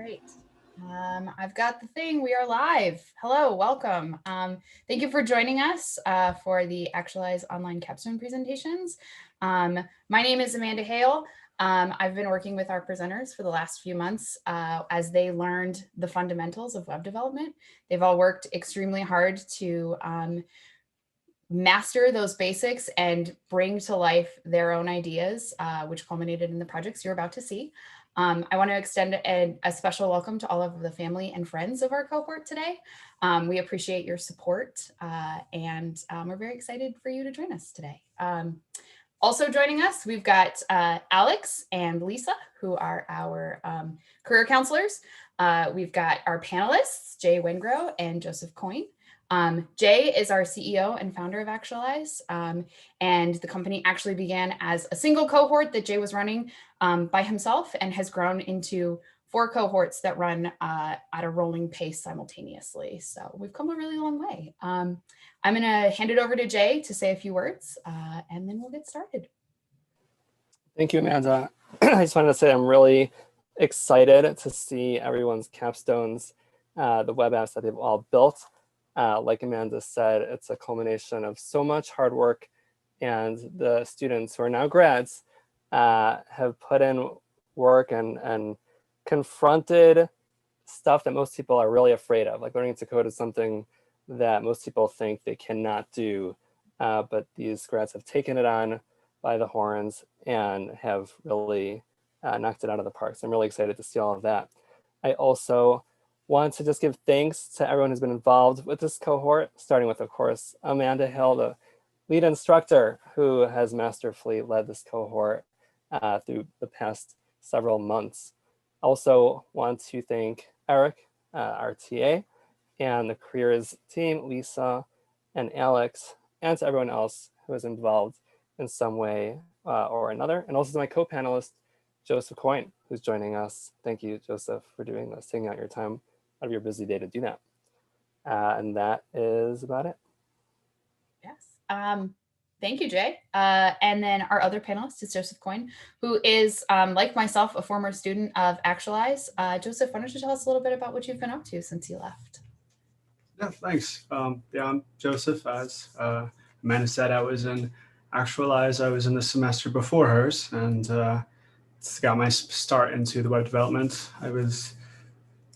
right. I've got the thing. We are live. Hello, welcome. Thank you for joining us for the Actualize online capstone presentations. My name is Amanda Hale. I've been working with our presenters for the last few months as they learned the fundamentals of web development. They've all worked extremely hard to master those basics and bring to life their own ideas, which culminated in the projects you're about to see. I want to extend a special welcome to all of the family and friends of our cohort today. We appreciate your support and we're very excited for you to join us today. Also joining us, we've got Alex and Lisa, who are our career counselors. We've got our panelists, Jay Wengrow and Joseph Coyne. Jay is our CEO and founder of Actualize, and the company actually began as a single cohort that Jay was running by himself and has grown into 4 cohorts that run at a rolling pace simultaneously. So we've come a really long way. I'm going to hand it over to Jay to say a few words, and then we'll get started. Thank you, Amanda. I just wanted to say I'm really excited to see everyone's capstones, the web apps that they've all built. Like Amanda said, it's a culmination of so much hard work, and the students who are now grads have put in work and confronted stuff that most people are really afraid of. Like learning to code is something that most people think they cannot do, but these grads have taken it on by the horns and have really knocked it out of the park. So I'm really excited to see all of that. I also want to just give thanks to everyone who's been involved with this cohort, starting with, of course, Amanda Hill, the lead instructor who has masterfully led this cohort through the past several months. Also want to thank Eric, our TA, and the careers team, Lisa and Alex, and to everyone else who is involved in some way or another, and also to my co-panelist, Joseph Coyne, who's joining us. Thank you, Joseph, for doing this, taking out your time out of your busy day to do that. And that is about it. Yes. Thank you, Jay. And then our other panelist is Joseph Coyne, who is, like myself, a former student of Actualize. Joseph, why don't you tell us a little bit about what you've been up to since you left? Yeah, thanks. Yeah, I'm Joseph. As Amanda said, I was in Actualize. I was in the semester before hers, and got my start into the web development.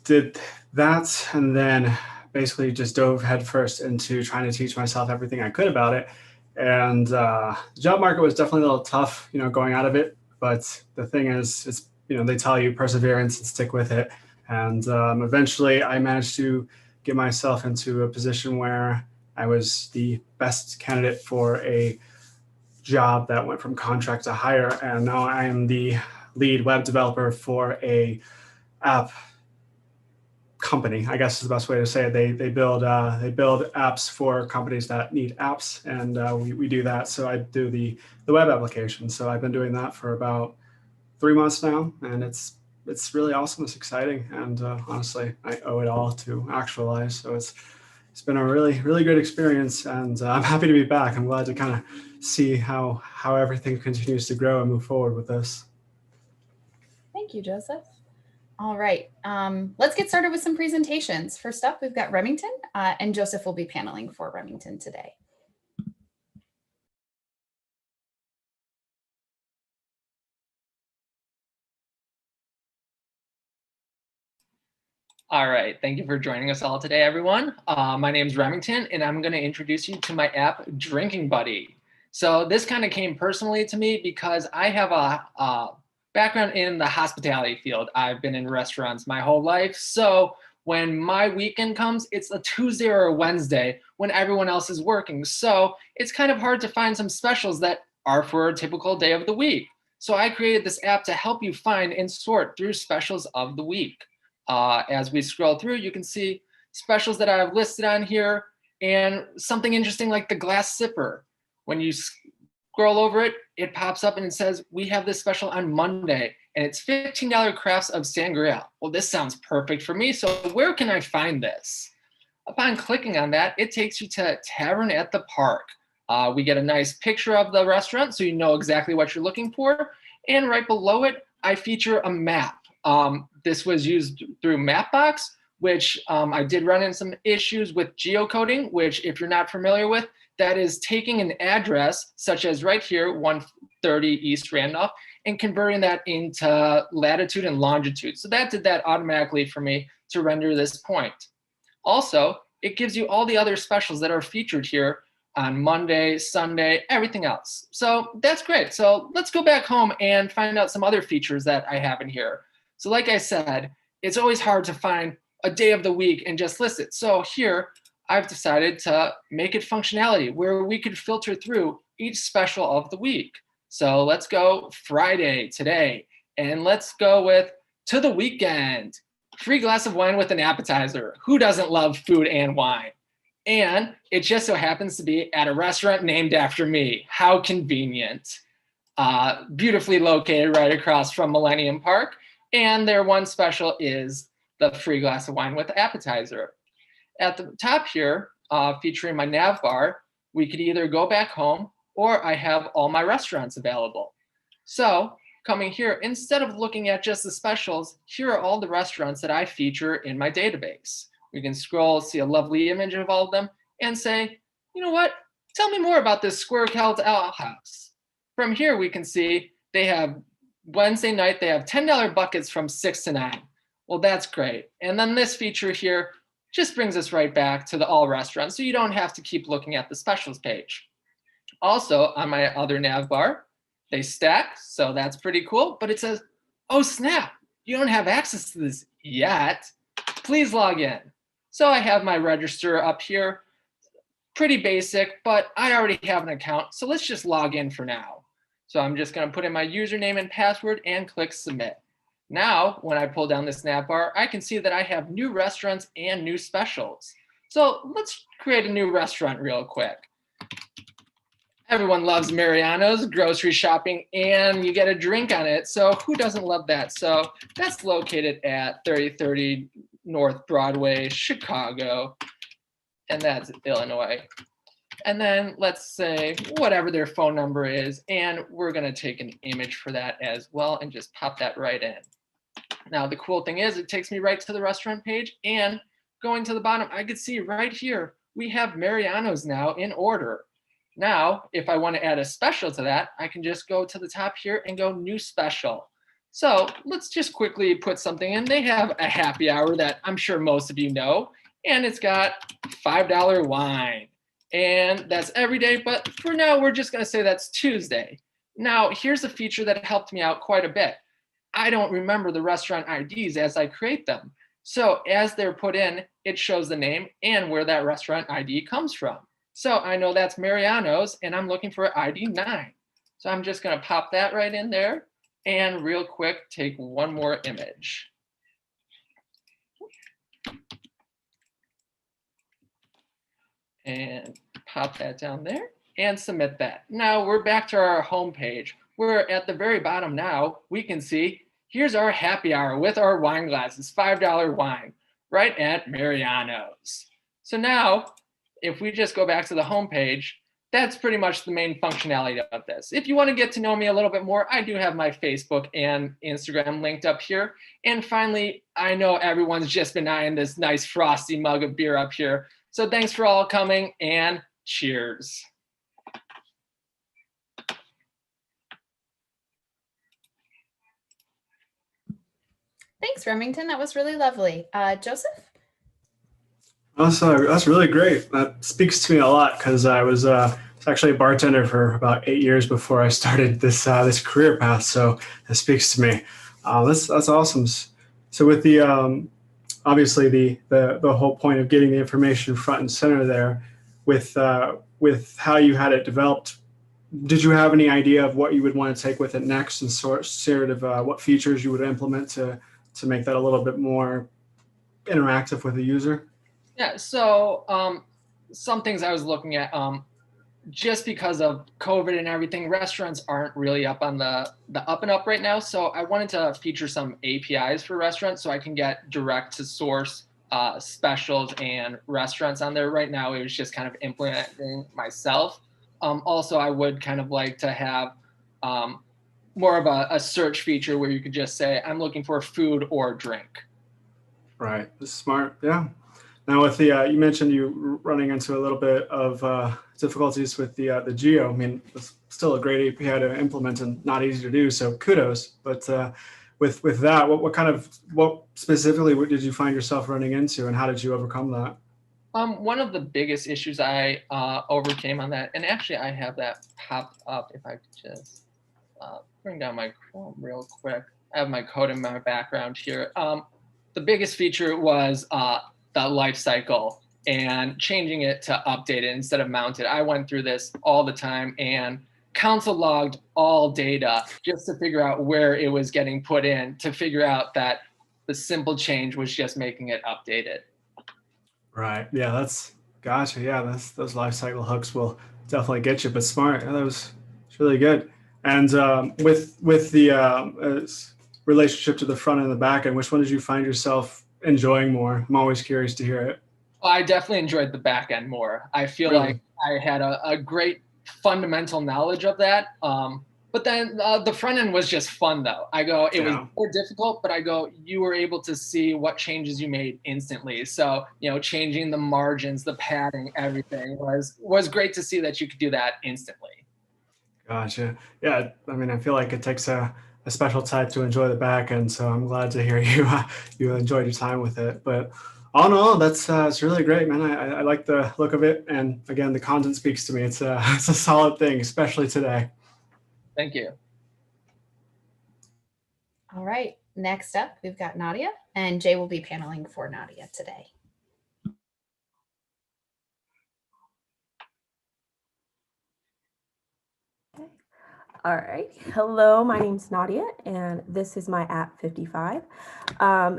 Did that, and then basically just dove headfirst into trying to teach myself everything I could about it. And the job market was definitely a little tough, going out of it. But the thing is, it's they tell you perseverance and stick with it. And eventually, I managed to get myself into a position where I was the best candidate for a job that went from contract to hire, and now I am the lead web developer for a app company, I guess is the best way to say it. They build apps for companies that need apps, and we do that. So I do the web application. So I've been doing that for about 3 months now, and it's really awesome. It's exciting, and honestly, I owe it all to Actualize. So it's been a really good experience, and I'm happy to be back. I'm glad to kind of see how everything continues to grow and move forward with this. Thank you, Joseph. All right, let's get started with some presentations. First up, we've got Remington, and Joseph will be paneling for Remington today. All right, thank you for joining us all today, everyone. My name is Remington, and I'm going to introduce you to my app, Drinking Buddy. So this kind of came personally to me because I have a background in the hospitality field. I've been in restaurants my whole life. So when my weekend comes, it's a Tuesday or a Wednesday when everyone else is working. So it's kind of hard to find some specials that are for a typical day of the week. So I created this app to help you find and sort through specials of the week. As we scroll through, you can see specials that I have listed on here, and something interesting like the glass sipper. When you scroll over it, it pops up and it says, we have this special on Monday, and it's $15 crafts of sangria. Well, this sounds perfect for me, so where can I find this? Upon clicking on that, it takes you to Tavern at the Park. We get a nice picture of the restaurant, so you know exactly what you're looking for, and right below it, I feature a map This was used through Mapbox, which I did run into some issues with geocoding, which if you're not familiar with, that is taking an address such as right here, 130 East Randolph, and converting that into latitude and longitude. So that did that automatically for me to render this point. Also, it gives you all the other specials that are featured here on Monday, Sunday, everything else. So that's great. So let's go back home and find out some other features that I have in here. So like I said, it's always hard to find a day of the week and just list it. So here, I've decided to make it functionality where we could filter through each special of the week. So let's go Friday today, and let's go with to the weekend. Free glass of wine with an appetizer. Who doesn't love food and wine? And it just so happens to be at a restaurant named after me. How convenient. Beautifully located right across from Millennium Park. And their one special is the free glass of wine with appetizer. At the top here, featuring my nav bar, we could either go back home or I have all my restaurants available. So coming here, instead of looking at just the specials, here are all the restaurants that I feature in my database. We can scroll, see a lovely image of all of them and say, you know what? Tell me more about this Square Celt Ale House. From here, we can see they have Wednesday night, they have $10 buckets from 6 to 9. Well, that's great. And then this feature here just brings us right back to the all restaurants, so you don't have to keep looking at the specials page. Also, on my other nav bar, they stack, so that's pretty cool, but it says, oh snap, you don't have access to this yet. Please log in. So I have my register up here, pretty basic, but I already have an account, so let's just log in for now. So I'm just gonna put in my username and password and click submit. Now, when I pull down this nav bar, I can see that I have new restaurants and new specials. So let's create a new restaurant real quick. Everyone loves Mariano's, grocery shopping, and you get a drink on it. So who doesn't love that? So that's located at 3030 North Broadway, Chicago, and that's Illinois. And then let's say whatever their phone number is, and we're gonna take an image for that as well and just pop that right in. Now, the cool thing is it takes me right to the restaurant page, and going to the bottom, I could see right here, we have Mariano's now in order. Now, if I want to add a special to that, I can just go to the top here and go new special. So let's just quickly put something in. They have a happy hour that I'm sure most of you know, and it's got $5 wine. And that's every day, but for now, we're just going to say that's Tuesday. Now, here's a feature that helped me out quite a bit. I don't remember the restaurant IDs as I create them. So as they're put in, it shows the name and where that restaurant ID comes from. So I know that's Mariano's and I'm looking for ID 9. So I'm just gonna pop that right in there and real quick, take one more image. And pop that down there and submit that. Now we're back to our home page. We're at the very bottom now, we can see, here's our happy hour with our wine glasses, $5 wine, right at Mariano's. So now, if we just go back to the home page, that's pretty much the main functionality of this. If you want to get to know me a little bit more, I do have my Facebook and Instagram linked up here. And finally, I know everyone's just been eyeing this nice frosty mug of beer up here. So thanks for all coming and cheers. Thanks, Remington. That was really lovely. Joseph? That's really great. That speaks to me a lot because I was actually a bartender for about 8 years before I started this career path. So that speaks to me. That's awesome. So with the obviously the whole point of getting the information front and center there, with how you had it developed, did you have any idea of what you would want to take with it next and sort of what features you would implement to make that a little bit more interactive with the user? Yeah, so some things I was looking at, just because of COVID and everything, restaurants aren't really up on the up and up right now. So I wanted to feature some APIs for restaurants so I can get direct to source specials and restaurants on there. Right now, it was just kind of implementing myself. Also, I would kind of like to have more of a search feature where you could just say, I'm looking for food or drink. Right. This is smart. Yeah. Now with the, you mentioned you running into a little bit of difficulties with the geo. I mean, it's still a great API to implement and not easy to do. So kudos. But with that, what specifically did you find yourself running into, and how did you overcome that? One of the biggest issues I overcame on that, and actually I have that popped up if I could just bring down my Chrome real quick. I have my code in my background here. The biggest feature was the life cycle and changing it to updated instead of mounted. I went through this all the time and console logged all data just to figure out where it was getting put in, to figure out that the simple change was just making it updated. Right. Yeah, that's gotcha. Yeah, those life cycle hooks will definitely get you, but smart. Yeah, it's really good. And with the relationship to the front and the back end, which one did you find yourself enjoying more? I'm always curious to hear it. I definitely enjoyed the back end more. I feel Really? like I had a great fundamental knowledge of that. But then the front end was just fun though. It was Yeah. more difficult, but you were able to see what changes you made instantly. So, changing the margins, the padding, everything was great to see that you could do that instantly. Gotcha. Yeah, I mean, I feel like it takes a special type to enjoy the back end, so I'm glad to hear you enjoyed your time with it. But all in all, that's it's really great, man. I like the look of it, and again, the content speaks to me. It's a it's a solid thing, especially today. Thank you. All right, next up, we've got Nadia, and Jay will be paneling for Nadia today. All right. Hello, my name's Nadia, and this is my app 55.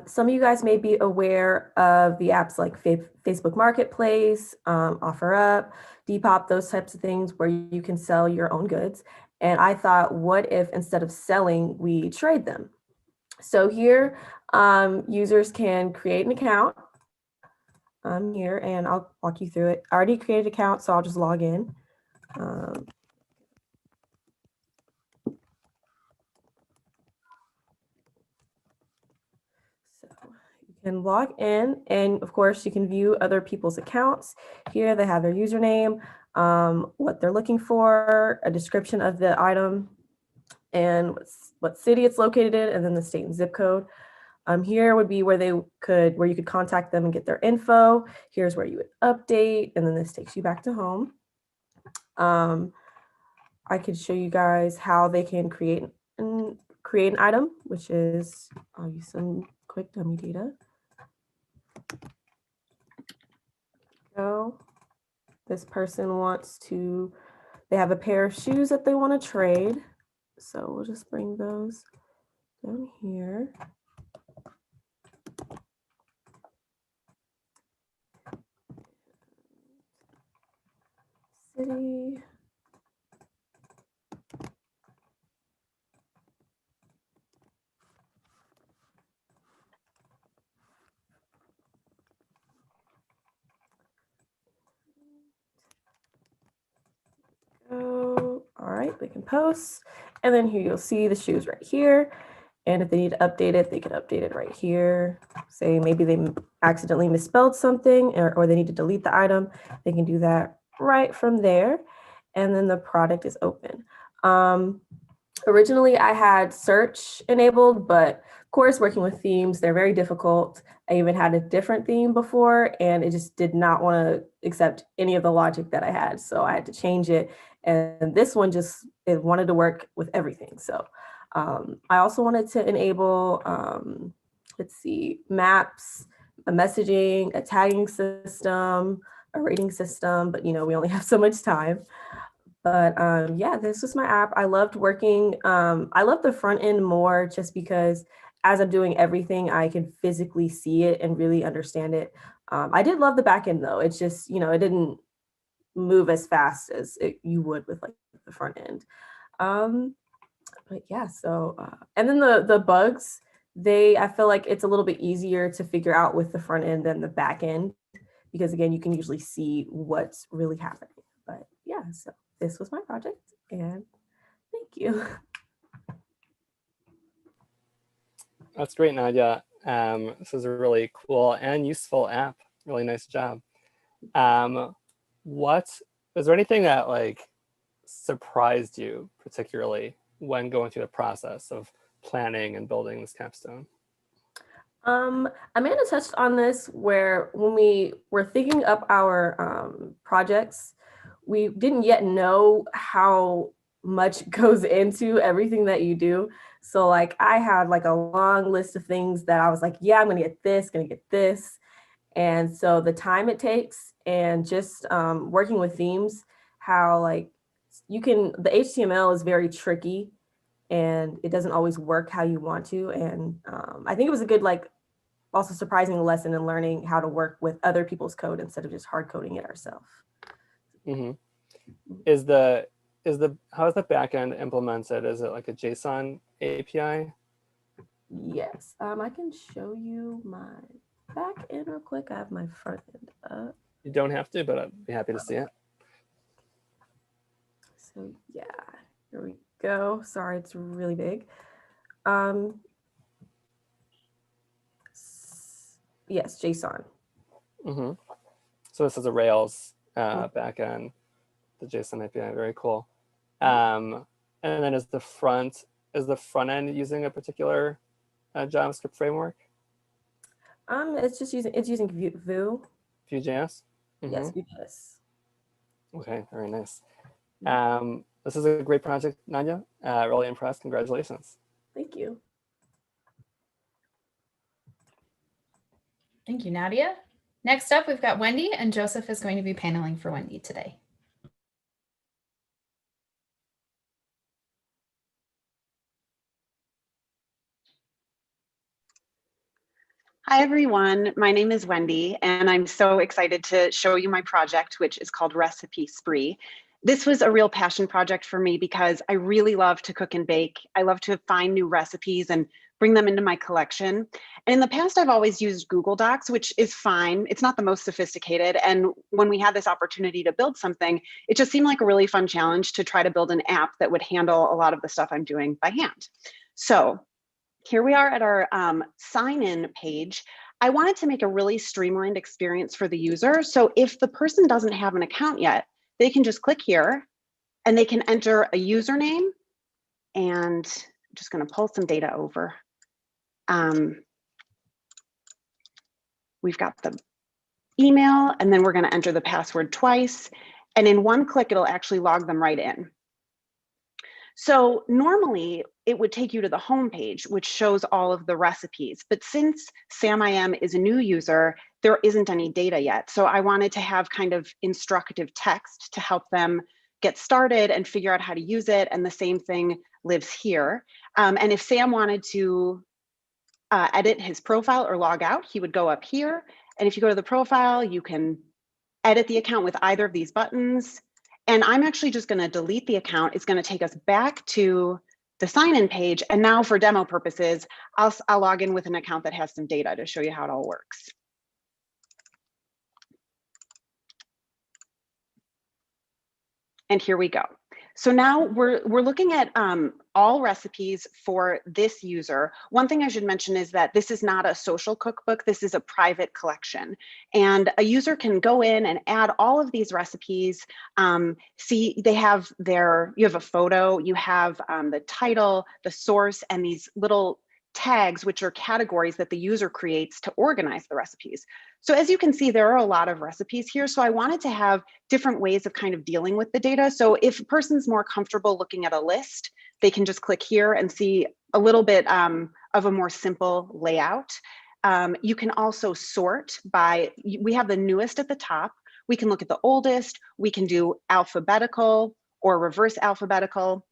Some of you guys may be aware of the apps like Facebook Marketplace, OfferUp, Depop, those types of things where you can sell your own goods. And I thought, what if instead of selling, we trade them? So here, users can create an account. I'm here, and I'll walk you through it. I already created an account, so I'll just log in. So you can log in, and of course you can view other people's accounts. Here they have their username, what they're looking for, a description of the item, and what city it's located in, and then the state and zip code. Here would be where you could contact them and get their info. Here's where you would update, and then this takes you back to home. I could show you guys how they can create an item, which is, I'll use some quick dummy data. So this person they have a pair of shoes that they want to trade. So we'll just bring those down here. City. All right, they can post. And then here you'll see the shoes right here. And if they need to update it, they can update it right here. Say maybe they accidentally misspelled something or they need to delete the item. They can do that right from there. And then the product is open. Originally, I had search enabled, but of course, working with themes, they're very difficult. I even had a different theme before, and it just did not want to accept any of the logic that I had. So I had to change it. And this one it wanted to work with everything. So I also wanted to enable, maps, a messaging, a tagging system, a rating system, but we only have so much time. But yeah, this was my app. I loved working. I love the front end more just because as I'm doing everything, I can physically see it and really understand it. I did love the back end though. It's just, it didn't move as fast as you would with like the front end. But yeah, so, and then the bugs, I feel like it's a little bit easier to figure out with the front end than the back end, because again, you can usually see what's really happening. But yeah, so this was my project, and thank you. That's great, Nadia. This is a really cool and useful app. Really nice job. Is there anything that like surprised you particularly when going through the process of planning and building this capstone? Amanda touched on this where when we were thinking up our projects, we didn't yet know how much goes into everything that you do. So like I had like a long list of things that I was like, yeah, I'm gonna get this, gonna get this. And so the time it takes and just working with themes, how like the HTML is very tricky and it doesn't always work how you want to. And I think it was a good, like, also surprising lesson in learning how to work with other people's code instead of just hard coding it ourselves. Mm-hmm. How is the backend implemented? Is it like a JSON API? Yes, I can show you my back end real quick. I have my front end up. You don't have to, but I'd be happy to see it. So yeah, here we go. Sorry, it's really big. Yes, JSON. Mm-hmm. So this is a Rails backend, the JSON API. Very cool. And then is the front end using a particular JavaScript framework? It's using Vue. Vue.js? Mm-hmm. Yes, Vue.js. Okay, very nice. This is a great project, Nadia. Really impressed. Congratulations. Thank you. Thank you, Nadia. Next up, we've got Wendy, and Joseph is going to be paneling for Wendy today. Hi, everyone. My name is Wendy, and I'm so excited to show you my project, which is called Recipe Spree. This was a real passion project for me because I really love to cook and bake. I love to find new recipes and bring them into my collection. And in the past, I've always used Google Docs, which is fine. It's not the most sophisticated. And when we had this opportunity to build something, it just seemed like a really fun challenge to try to build an app that would handle a lot of the stuff I'm doing by hand. So here we are at our sign-in page. I wanted to make a really streamlined experience for the user. So if the person doesn't have an account yet, they can just click here and they can enter a username. And I'm just going to pull some data over. We've got the email, and then we're going to enter the password twice. And in one click, it'll actually log them right in. So normally it would take you to the home page, which shows all of the recipes. But since SamIM is a new user, there isn't any data yet. So I wanted to have kind of instructive text to help them get started and figure out how to use it. And the same thing lives here. And if Sam wanted to edit his profile or log out, he would go up here. And if you go to the profile, you can edit the account with either of these buttons. And I'm actually just going to delete the account. It's going to take us back to the sign-in page. And now for demo purposes, I'll log in with an account that has some data to show you how it all works. And here we go. So now we're looking at all recipes for this user. One thing I should mention is that this is not a social cookbook. This is a private collection. And a user can go in and add all of these recipes. See, you have a photo, you have the title, the source, and these little tags, which are categories that the user creates to organize the recipes. So as you can see, there are a lot of recipes here. So I wanted to have different ways of kind of dealing with the data. So if a person's more comfortable looking at a list, they can just click here and see a little bit of a more simple layout. You can also sort by, we have the newest at the top. We can look at the oldest. We can do alphabetical or reverse alphabetical.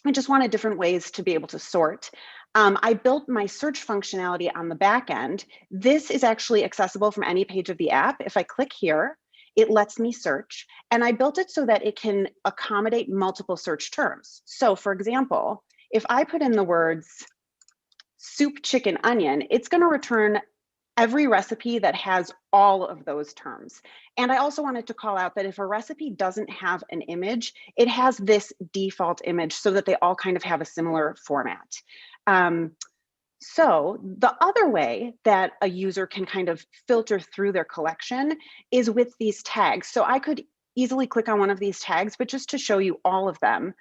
I just wanted different ways to be able to sort. I built my search functionality on the back end. This is actually accessible from any page of the app. If I click here, it lets me search. And I built it so that it can accommodate multiple search terms. So for example, if I put in the words soup, chicken, onion, it's going to return every recipe that has all of those terms. And I also wanted to call out that if a recipe doesn't have an image, it has this default image so that they all kind of have a similar format. So the other way that a user can kind of filter through their collection is with these tags. So I could easily click on one of these tags, but just to show you all of them,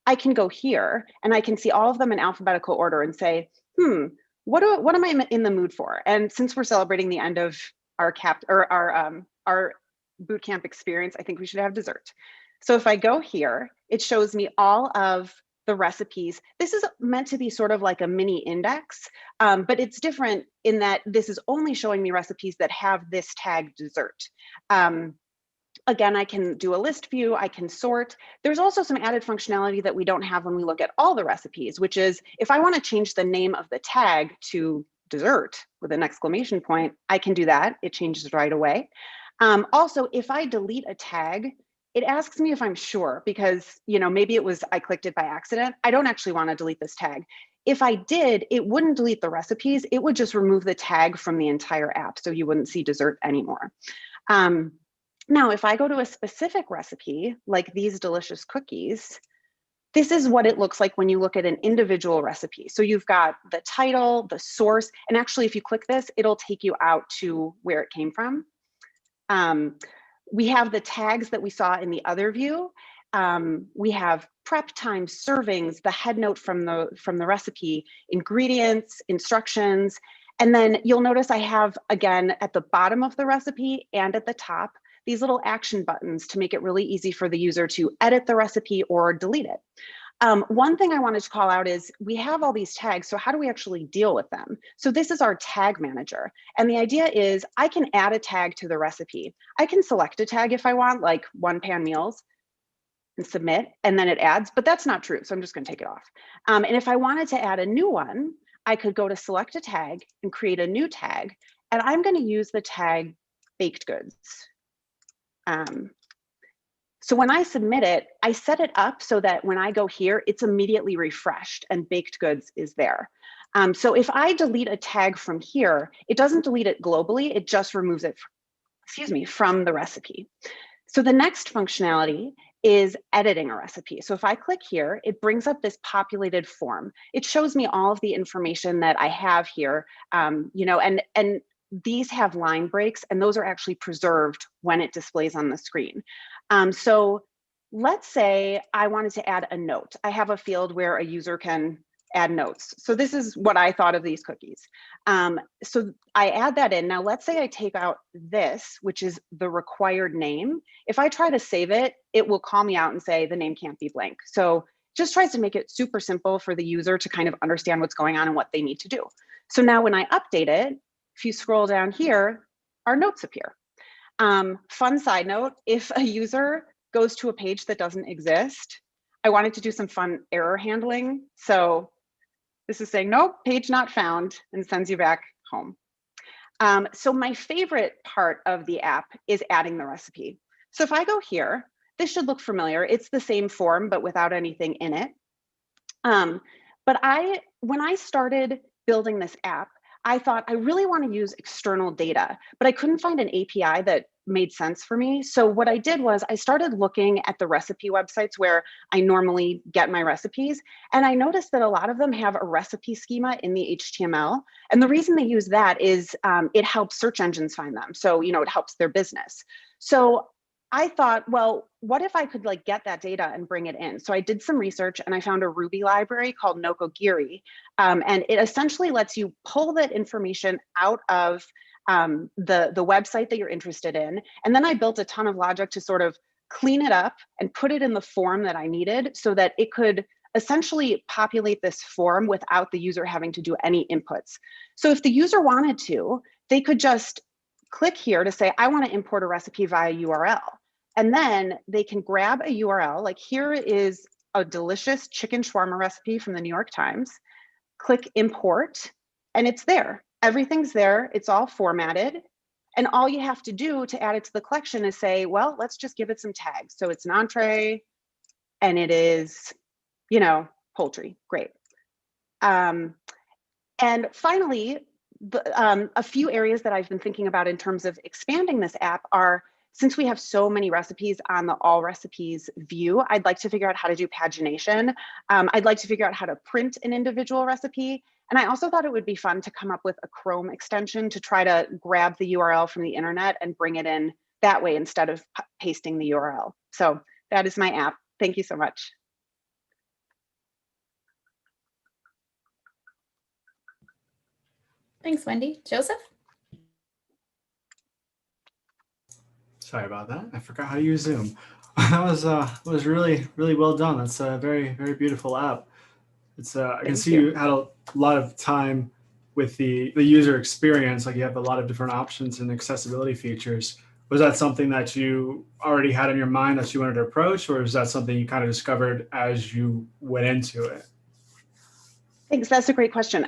I can go here and I can see all of them in alphabetical order and say, what am I in the mood for? And since we're celebrating the end of our boot camp experience, I think we should have dessert. So if I go here, it shows me all of the recipes. This is meant to be sort of like a mini index, but it's different in that this is only showing me recipes that have this tag dessert. Again, I can do a list view, I can sort. There's also some added functionality that we don't have when we look at all the recipes, which is if I want to change the name of the tag to dessert with an exclamation point, I can do that. It changes right away. Also, if I delete a tag, it asks me if I'm sure, because maybe I clicked it by accident. I don't actually want to delete this tag. If I did, it wouldn't delete the recipes. It would just remove the tag from the entire app, so you wouldn't see dessert anymore. Now, if I go to a specific recipe, like these delicious cookies, this is what it looks like when you look at an individual recipe. So you've got the title, the source, and actually if you click this, it'll take you out to where it came from. We have the tags that we saw in the other view. We have prep time, servings, the head note from the recipe, ingredients, instructions, and then you'll notice I have, again, at the bottom of the recipe and at the top, these little action buttons to make it really easy for the user to edit the recipe or delete it. One thing I wanted to call out is we have all these tags, so how do we actually deal with them? So this is our tag manager. And the idea is I can add a tag to the recipe. I can select a tag if I want, like one pan meals, and submit, and then it adds, but that's not true, so I'm just gonna take it off. And if I wanted to add a new one, I could go to select a tag and create a new tag, and I'm gonna use the tag baked goods. So when I submit it, I set it up so that when I go here, it's immediately refreshed and baked goods is there. So if I delete a tag from here, it doesn't delete it globally, it just removes it, from the recipe. So the next functionality is editing a recipe. So if I click here, it brings up this populated form. It shows me all of the information that I have here, and these have line breaks, and those are actually preserved when it displays on the screen. So let's say I wanted to add a note. I have a field where a user can add notes. So this is what I thought of these cookies. So I add that in. Now let's say I take out this, which is the required name. If I try to save it, it will call me out and say the name can't be blank. So just tries to make it super simple for the user to kind of understand what's going on and what they need to do. So now when I update it, if you scroll down here, our notes appear. Fun side note, if a user goes to a page that doesn't exist, I wanted to do some fun error handling. So this is saying, nope, page not found, and sends you back home. So my favorite part of the app is adding the recipe. So if I go here, this should look familiar. It's the same form, but without anything in it. But when I started building this app, I thought I really want to use external data, but I couldn't find an API that made sense for me. So what I did was I started looking at the recipe websites where I normally get my recipes. And I noticed that a lot of them have a recipe schema in the HTML. And the reason they use that is it helps search engines find them. So, it helps their business. So I thought, well, what if I could get that data and bring it in? So I did some research and I found a Ruby library called Nokogiri. And it essentially lets you pull that information out of the website that you're interested in. And then I built a ton of logic to sort of clean it up and put it in the form that I needed so that it could essentially populate this form without the user having to do any inputs. So if the user wanted to, they could just click here to say, I want to import a recipe via URL. And then they can grab a URL, like here is a delicious chicken shawarma recipe from the New York Times. Click import, and it's there. Everything's there, it's all formatted. And all you have to do to add it to the collection is say, well, let's just give it some tags. So it's an entree, and it is, poultry, great. And finally, a few areas that I've been thinking about in terms of expanding this app are since we have so many recipes on the all recipes view, I'd like to figure out how to do pagination. I'd like to figure out how to print an individual recipe. And I also thought it would be fun to come up with a Chrome extension to try to grab the URL from the internet and bring it in that way instead of pasting the URL. So that is my app. Thank you so much. Thanks, Wendy. Joseph? Sorry about that. I forgot how to use Zoom. That was really well done. That's a very beautiful app. It's I can see you had a lot of time with the user experience. Like you have a lot of different options and accessibility features. Was that something that you already had in your mind that you wanted to approach, or is that something you kind of discovered as you went into it? Thanks. That's a great question.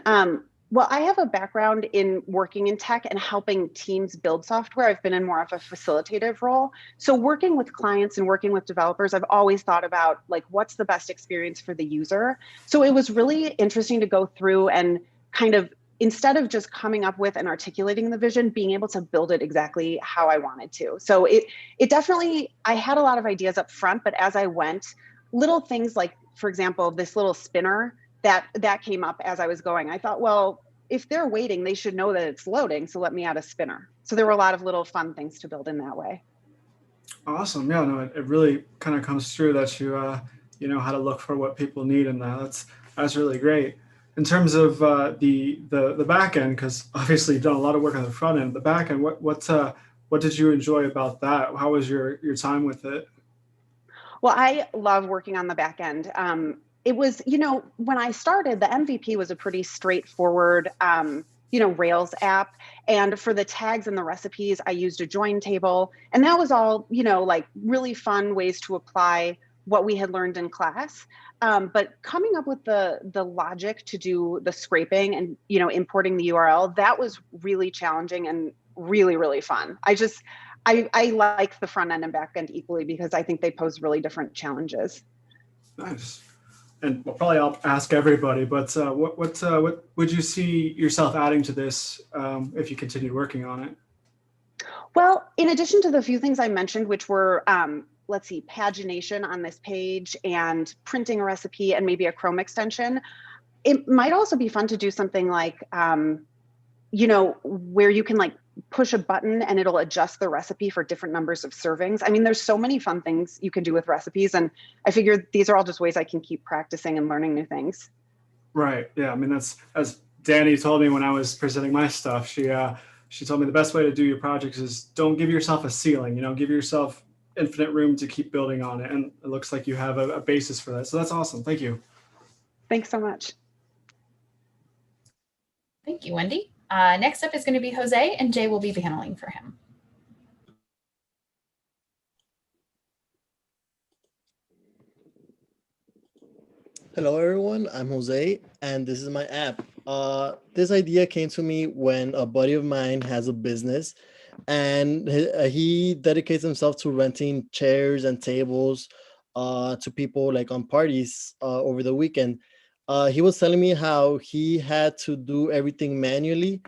Well, I have a background in working in tech and helping teams build software. I've been in more of a facilitative role. So working with clients and working with developers, I've always thought about like, what's the best experience for the user? So it was really interesting to go through and kind of, instead of just coming up with and articulating the vision, being able to build it exactly how I wanted to. So it definitely, I had a lot of ideas up front, but as I went, little things like, for example, this little spinner, that came up as I was going. I thought, well, if they're waiting, they should know that it's loading. So let me add a spinner. So there were a lot of little fun things to build in that way. Awesome. Yeah, no, it really kind of comes through that you know how to look for what people need in that. That's really great. In terms of the back end, because obviously you've done a lot of work on the front end. The back end, what did you enjoy about that? How was your time with it? Well, I love working on the back end. It was, you know, when I started, the MVP was a pretty straightforward, you know, Rails app. And for the tags and the recipes, I used a join table. And that was all, you know, like really fun ways to apply what we had learned in class. But coming up with the logic to do the scraping and, you know, importing the URL, that was really challenging and really fun. I like the front end and back end equally because I think they pose really different challenges. Nice. And well, probably I'll ask everybody, but what would you see yourself adding to this if you continued working on it? Well, in addition to the few things I mentioned, which were, let's see, pagination on this page and printing a recipe and maybe a Chrome extension, it might also be fun to do something like, you know, where you can like push a button and it'll adjust the recipe for different numbers of servings. I mean, there's so many fun things you can do with recipes. And I figured these are all just ways I can keep practicing and learning new things. Right. Yeah. I mean, that's as Danny told me when I was presenting my stuff. She told me the best way to do your projects is don't give yourself a ceiling. You know, give yourself infinite room to keep building on it. And it looks like you have a basis for that. So that's awesome. Thank you. Thanks so much. Thank you, Wendy. Next up is going to be Jose, and Jay will be paneling for him. Hello, everyone. I'm Jose, and this is my app. This idea came to me when a buddy of mine has a business, and he dedicates himself to renting chairs and tables to people like on parties over the weekend. He was telling me how he had to do everything manually,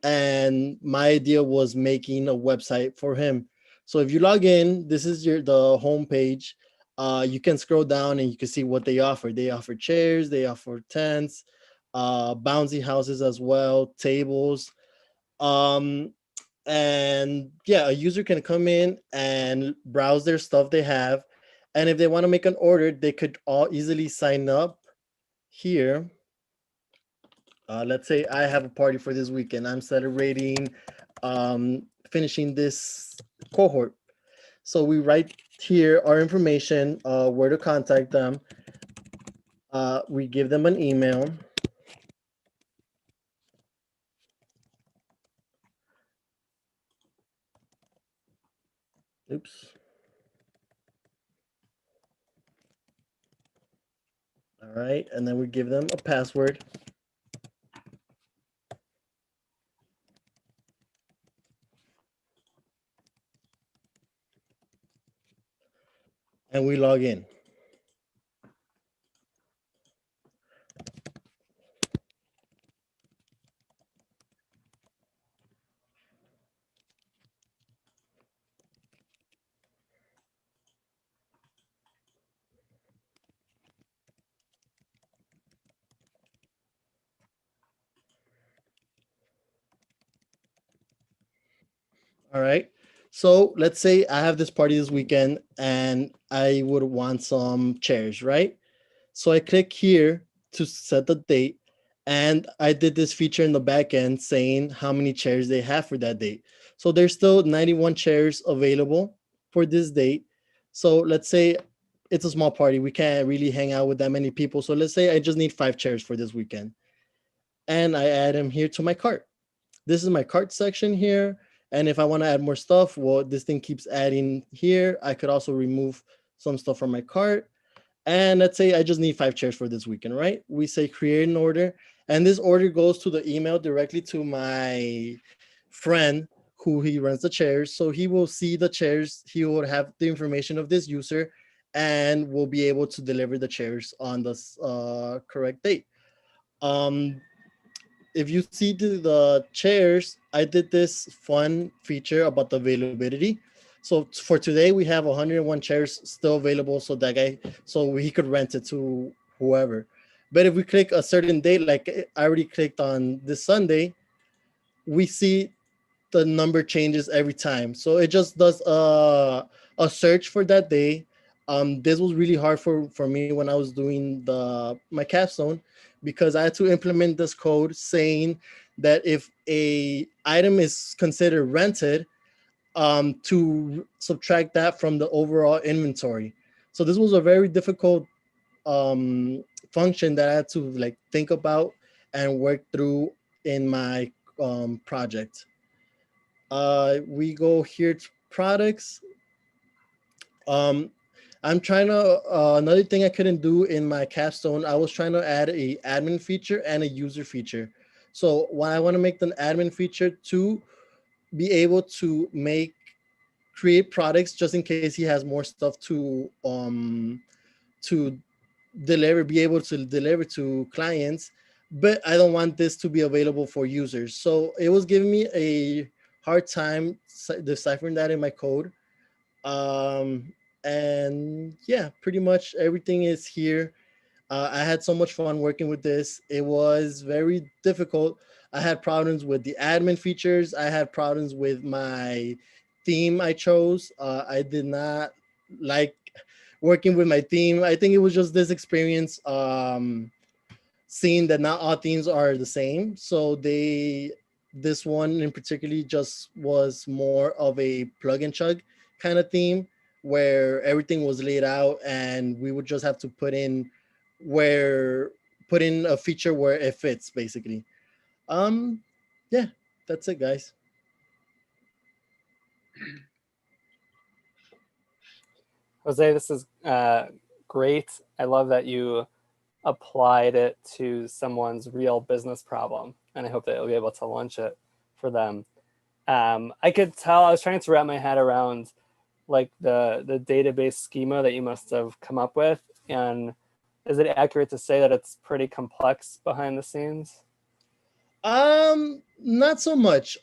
and my idea was making a website for him. So if you log in, this is the home page. You can scroll down and you can see what they offer. They offer chairs, they offer tents, bouncy houses as well, tables. Um, and yeah, a user can come in and browse their stuff they have. And if they want to make an order, they could all easily sign up here. Let's say I have a party for this weekend. I'm celebrating finishing this cohort. So we write here our information, where to contact them. We give them an email. Oops. All right, and then we give them a password. And we log in. All right. So let's say I have this party this weekend and I would want some chairs, right? So I click here to set the date, and I did this feature in the back end saying how many chairs they have for that date. So there's still 91 chairs available for this date. So let's say it's a small party. We can't really hang out with that many people. So let's say I just need 5 chairs for this weekend. And I add them here to my cart. This is my cart section here. And if I want to add more stuff, well, this thing keeps adding here. I could also remove some stuff from my cart. And let's say I just need 5 chairs for this weekend, right? We say create an order, and this order goes to the email directly to my friend who he runs the chairs. So he will see the chairs, he will have the information of this user, and will be able to deliver the chairs on the correct date. Um, if you see the chairs, I did this fun feature about the availability. So for today, we have 101 chairs still available, so that guy, so he could rent it to whoever. But if we click a certain date, like I already clicked on this Sunday, we see the number changes every time. So it just does a search for that day. This was really hard for me when I was doing my capstone, because I had to implement this code saying that if a item is considered rented, to subtract that from the overall inventory. So this was a very difficult function that I had to like think about and work through in my project. We go here to products. Um, I'm trying to, another thing I couldn't do in my capstone, I was trying to add a admin feature and a user feature. So when I want to make the admin feature to be able to create products just in case he has more stuff to deliver, be able to deliver to clients, but I don't want this to be available for users. So it was giving me a hard time deciphering that in my code. And yeah, pretty much everything is here. I had so much fun working with this. It was very difficult. I had problems with the admin features. I had problems with my theme I chose. I did not like working with my theme. I think it was just this experience, seeing that not all themes are the same. So this one in particular just was more of a plug and chug kind of theme, where everything was laid out and we would just have to where put in a feature where it fits basically. Um, yeah, that's it, guys. Jose, this is great. I love that you applied it to someone's real business problem, and I hope that you'll be able to launch it for them. I could tell, I was trying to wrap my head around like the database schema that you must have come up with, and is it accurate to say that it's pretty complex behind the scenes? Not so much.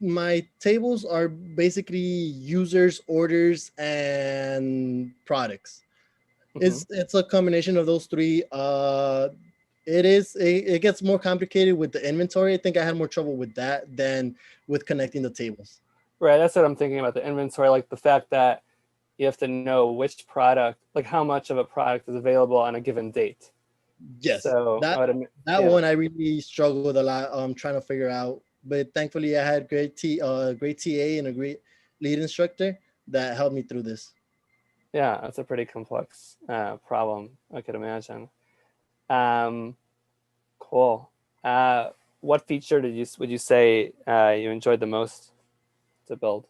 My tables are basically users, orders, and products. Mhm. It's a combination of those three. It gets more complicated with the inventory. I think I had more trouble with that than with connecting the tables. Right, that's what I'm thinking about, the inventory, like the fact that you have to know which product, like how much of a product is available on a given date. Yes, So I would, that yeah. one I really struggled a lot trying to figure out. But thankfully, I had great TA and a great lead instructor that helped me through this. Yeah, that's a pretty complex problem, I could imagine. Um, cool. What feature would you say you enjoyed the most to build?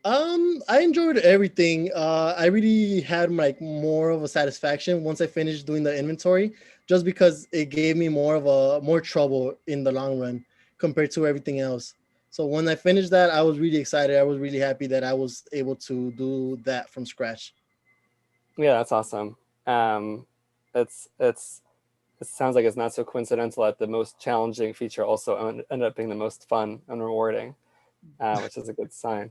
I enjoyed everything. I really had like more of a satisfaction once I finished doing the inventory, just because it gave me more trouble in the long run compared to everything else. So when I finished that, I was really excited. I was really happy that I was able to do that from scratch. Yeah, that's awesome. It sounds like it's not so coincidental that the most challenging feature also ended up being the most fun and rewarding, which is a good sign.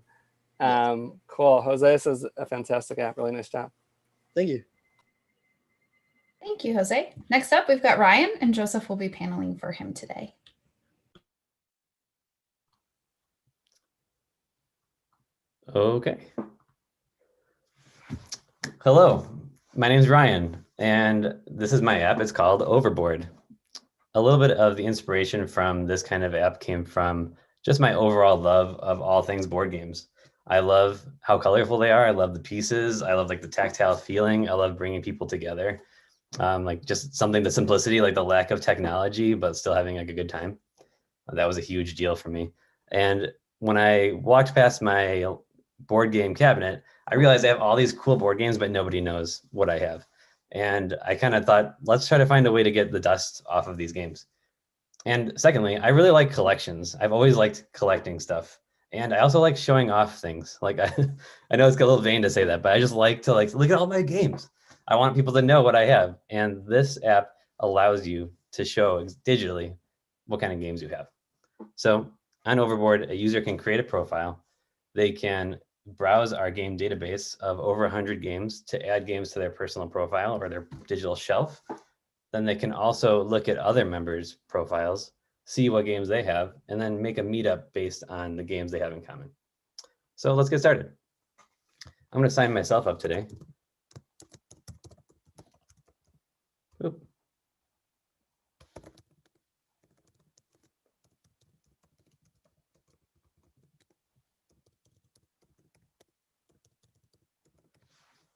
Cool. Jose, this is a fantastic app. Really nice job. Thank you. Thank you, Jose. Next up, we've got Ryan, and Joseph will be paneling for him today. Okay. Hello, my name's Ryan, and this is my app. It's called Overboard. A little bit of the inspiration from this kind of app came from just my overall love of all things board games. I love how colorful they are. I love the pieces. I love like the tactile feeling. I love bringing people together. Like just something, the simplicity, like the lack of technology, but still having like a good time. That was a huge deal for me. And when I walked past my board game cabinet, I realized I have all these cool board games, but nobody knows what I have. And I kind of thought, let's try to find a way to get the dust off of these games. And secondly, I really like collections. I've always liked collecting stuff. And I also like showing off things. Like I know it's a little vain to say that, but I just like to like, look at all my games. I want people to know what I have. And this app allows you to show digitally what kind of games you have. So on Overboard, a user can create a profile. They can browse our game database of over 100 games to add games to their personal profile or their digital shelf. Then they can also look at other members' profiles, see what games they have, and then make a meetup based on the games they have in common. So let's get started. I'm going to sign myself up today. Oop.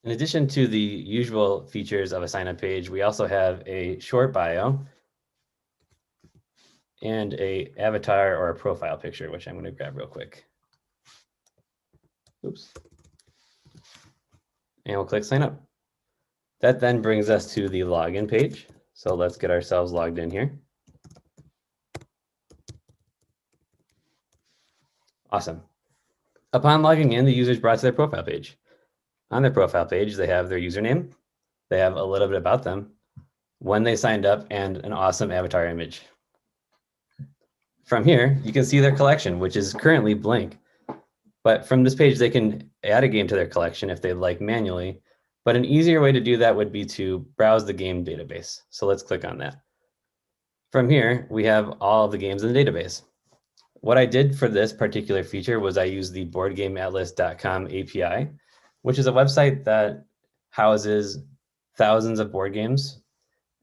In addition to the usual features of a sign-up page, we also have a short bio and a avatar or a profile picture, which I'm going to grab real quick. Oops. And we'll click sign up. That then brings us to the login page. So let's get ourselves logged in here. Awesome. Upon logging in, the user is brought to their profile page. On their profile page, they have their username, they have a little bit about them, when they signed up, and an awesome avatar image. From here, you can see their collection, which is currently blank. But from this page, they can add a game to their collection if they'd like manually. But an easier way to do that would be to browse the game database. So let's click on that. From here, we have all of the games in the database. What I did for this particular feature was I used the boardgameatlas.com API, which is a website that houses thousands of board games,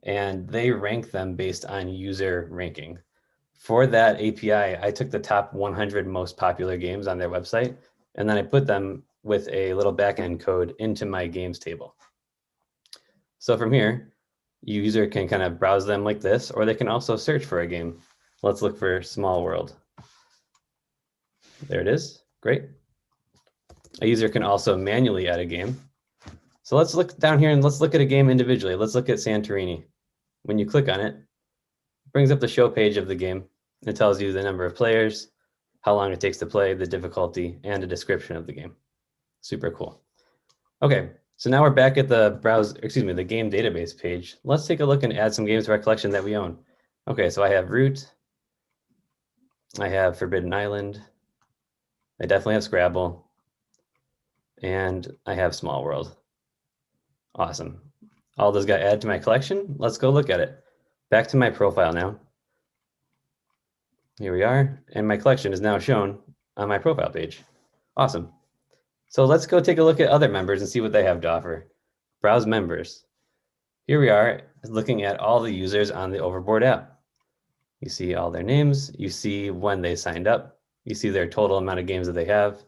and they rank them based on user ranking. For that API, I took the top 100 most popular games on their website, and then I put them with a little backend code into my games table. So from here, user can kind of browse them like this, or they can also search for a game. Let's look for Small World. There it is. Great. A user can also manually add a game. So let's look down here and let's look at a game individually. Let's look at Santorini. When you click on it, it brings up the show page of the game. It tells you the number of players, how long it takes to play, the difficulty, and a description of the game. Super cool. Okay, so now we're back at the the game database page. Let's take a look and add some games to our collection that we own. Okay, so I have Root. I have Forbidden Island. I definitely have Scrabble. And I have Small World. Awesome. All those got added to my collection. Let's go look at it. Back to my profile now. Here we are. And my collection is now shown on my profile page. Awesome. So let's go take a look at other members and see what they have to offer. Browse members. Here we are looking at all the users on the Overboard app. You see all their names. You see when they signed up. You see their total amount of games that they have,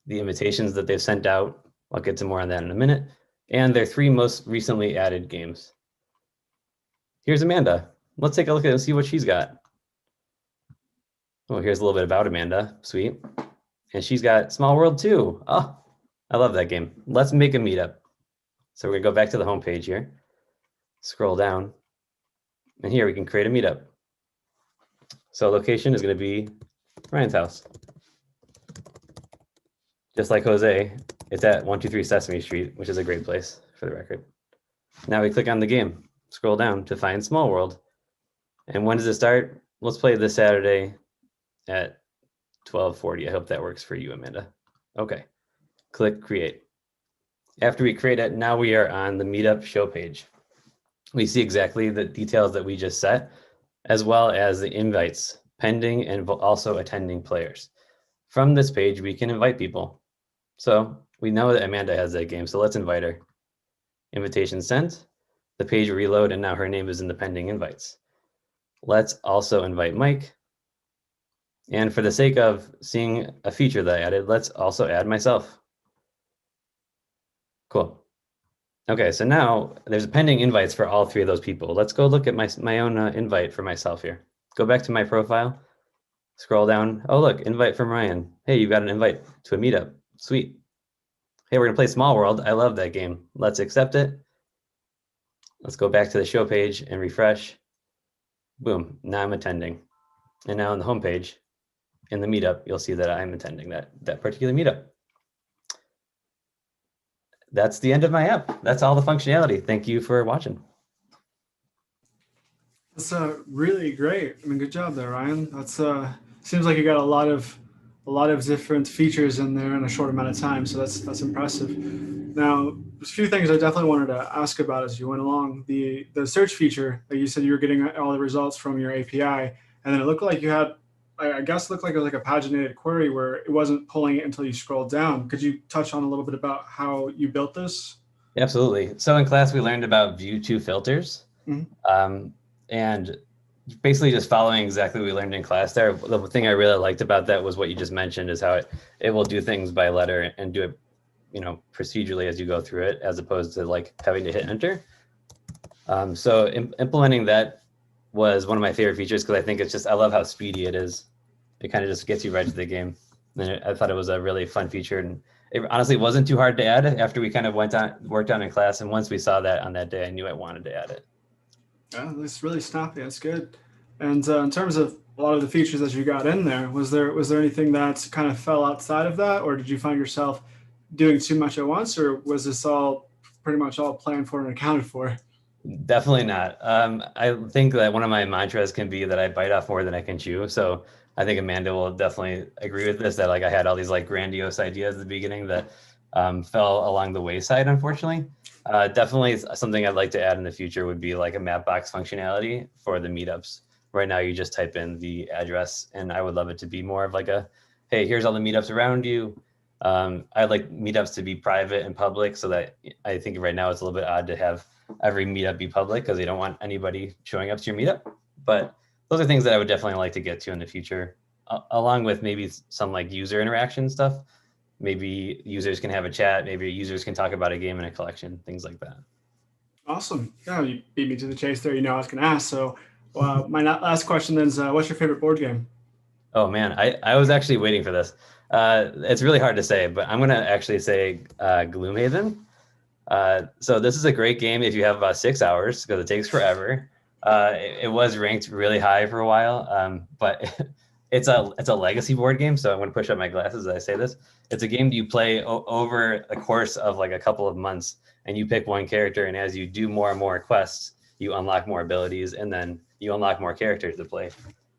the invitations that they've sent out. I'll get to more on that in a minute. And their 3 most recently added games. Here's Amanda. Let's take a look at it and see what she's got. Oh, here's a little bit about Amanda. Sweet. And she's got Small World too. Oh, I love that game. Let's make a meetup. So we're gonna go back to the home page here. Scroll down. And here we can create a meetup. So location is gonna be Ryan's house. Just like Jose, it's at 123 Sesame Street, which is a great place for the record. Now we click on the game, scroll down to find Small World. And when does it start? Let's play this Saturday at 12:40. I hope that works for you, Amanda. Okay, click create. After we create it, now we are on the meetup show page. We see exactly the details that we just set, as well as the invites, pending and also attending players. From this page, we can invite people. So we know that Amanda has that game, so let's invite her. Invitation sent, the page reload, and now her name is in the pending invites. Let's also invite Mike. And for the sake of seeing a feature that I added, let's also add myself. Cool. Okay, so now there's pending invites for all three of those people. Let's go look at my own invite for myself here. Go back to my profile, scroll down. Oh, look, invite from Ryan. Hey, you got an invite to a meetup. Sweet. Hey, we're gonna play Small World. I love that game. Let's accept it. Let's go back to the show page and refresh. Boom, now I'm attending. And now on the home page, in the meetup, you'll see that I'm attending that particular meetup. That's the end of my app. That's all the functionality. Thank you for watching. That's really great. I mean, good job there, Ryan. That's seems like you got a lot of different features in there in a short amount of time. So that's impressive. Now, there's a few things I definitely wanted to ask about as you went along. The search feature that you said you were getting all the results from your API, and then it looked like you had, I guess, it looked like it was like a paginated query where it wasn't pulling it until you scrolled down. Could you touch on a little bit about how you built this? Absolutely. So in class, we learned about view to filters. And basically just following exactly what we learned in class there. The thing I really liked about that was what you just mentioned, is how it will do things by letter and do it, procedurally as you go through it, as opposed to like having to hit enter. So implementing that was one of my favorite features, because I think it's just, I love how speedy it is. It kind of just gets you right to the game. And I thought it was a really fun feature, and it honestly wasn't too hard to add after we kind of worked on in class. And once we saw that on that day, I knew I wanted to add it. Yeah, that's really snappy. That's good. And in terms of a lot of the features that you got in there, was there anything that kind of fell outside of that, or did you find yourself doing too much at once, or was this all pretty much all planned for and accounted for? Definitely not. I think that one of my mantras can be that I bite off more than I can chew. So I think Amanda will definitely agree with this, that like I had all these like grandiose ideas at the beginning that fell along the wayside, unfortunately. Definitely something I'd like to add in the future would be like a Mapbox functionality for the meetups. Right now, you just type in the address, and I would love it to be more of like a, hey, here's all the meetups around you. I'd like meetups to be private and public, so that I think right now it's a little bit odd to have every meetup be public because you don't want anybody showing up to your meetup. But those are things that I would definitely like to get to in the future, along with maybe some like user interaction stuff. Maybe users can have a chat, maybe users can talk about a game in a collection, things like that. Awesome. Yeah, you beat me to the chase there. You know I was going to ask. So my last question then is, what's your favorite board game? Oh man, I was actually waiting for this. It's really hard to say, but I'm gonna actually say Gloomhaven. So this is a great game if you have about 6 hours, because it takes forever. It was ranked really high for a while, but it's a legacy board game. So I'm going to push up my glasses as I say this. It's a game that you play over the course of like a couple of months, and you pick one character, and as you do more and more quests, you unlock more abilities, and then you unlock more characters to play.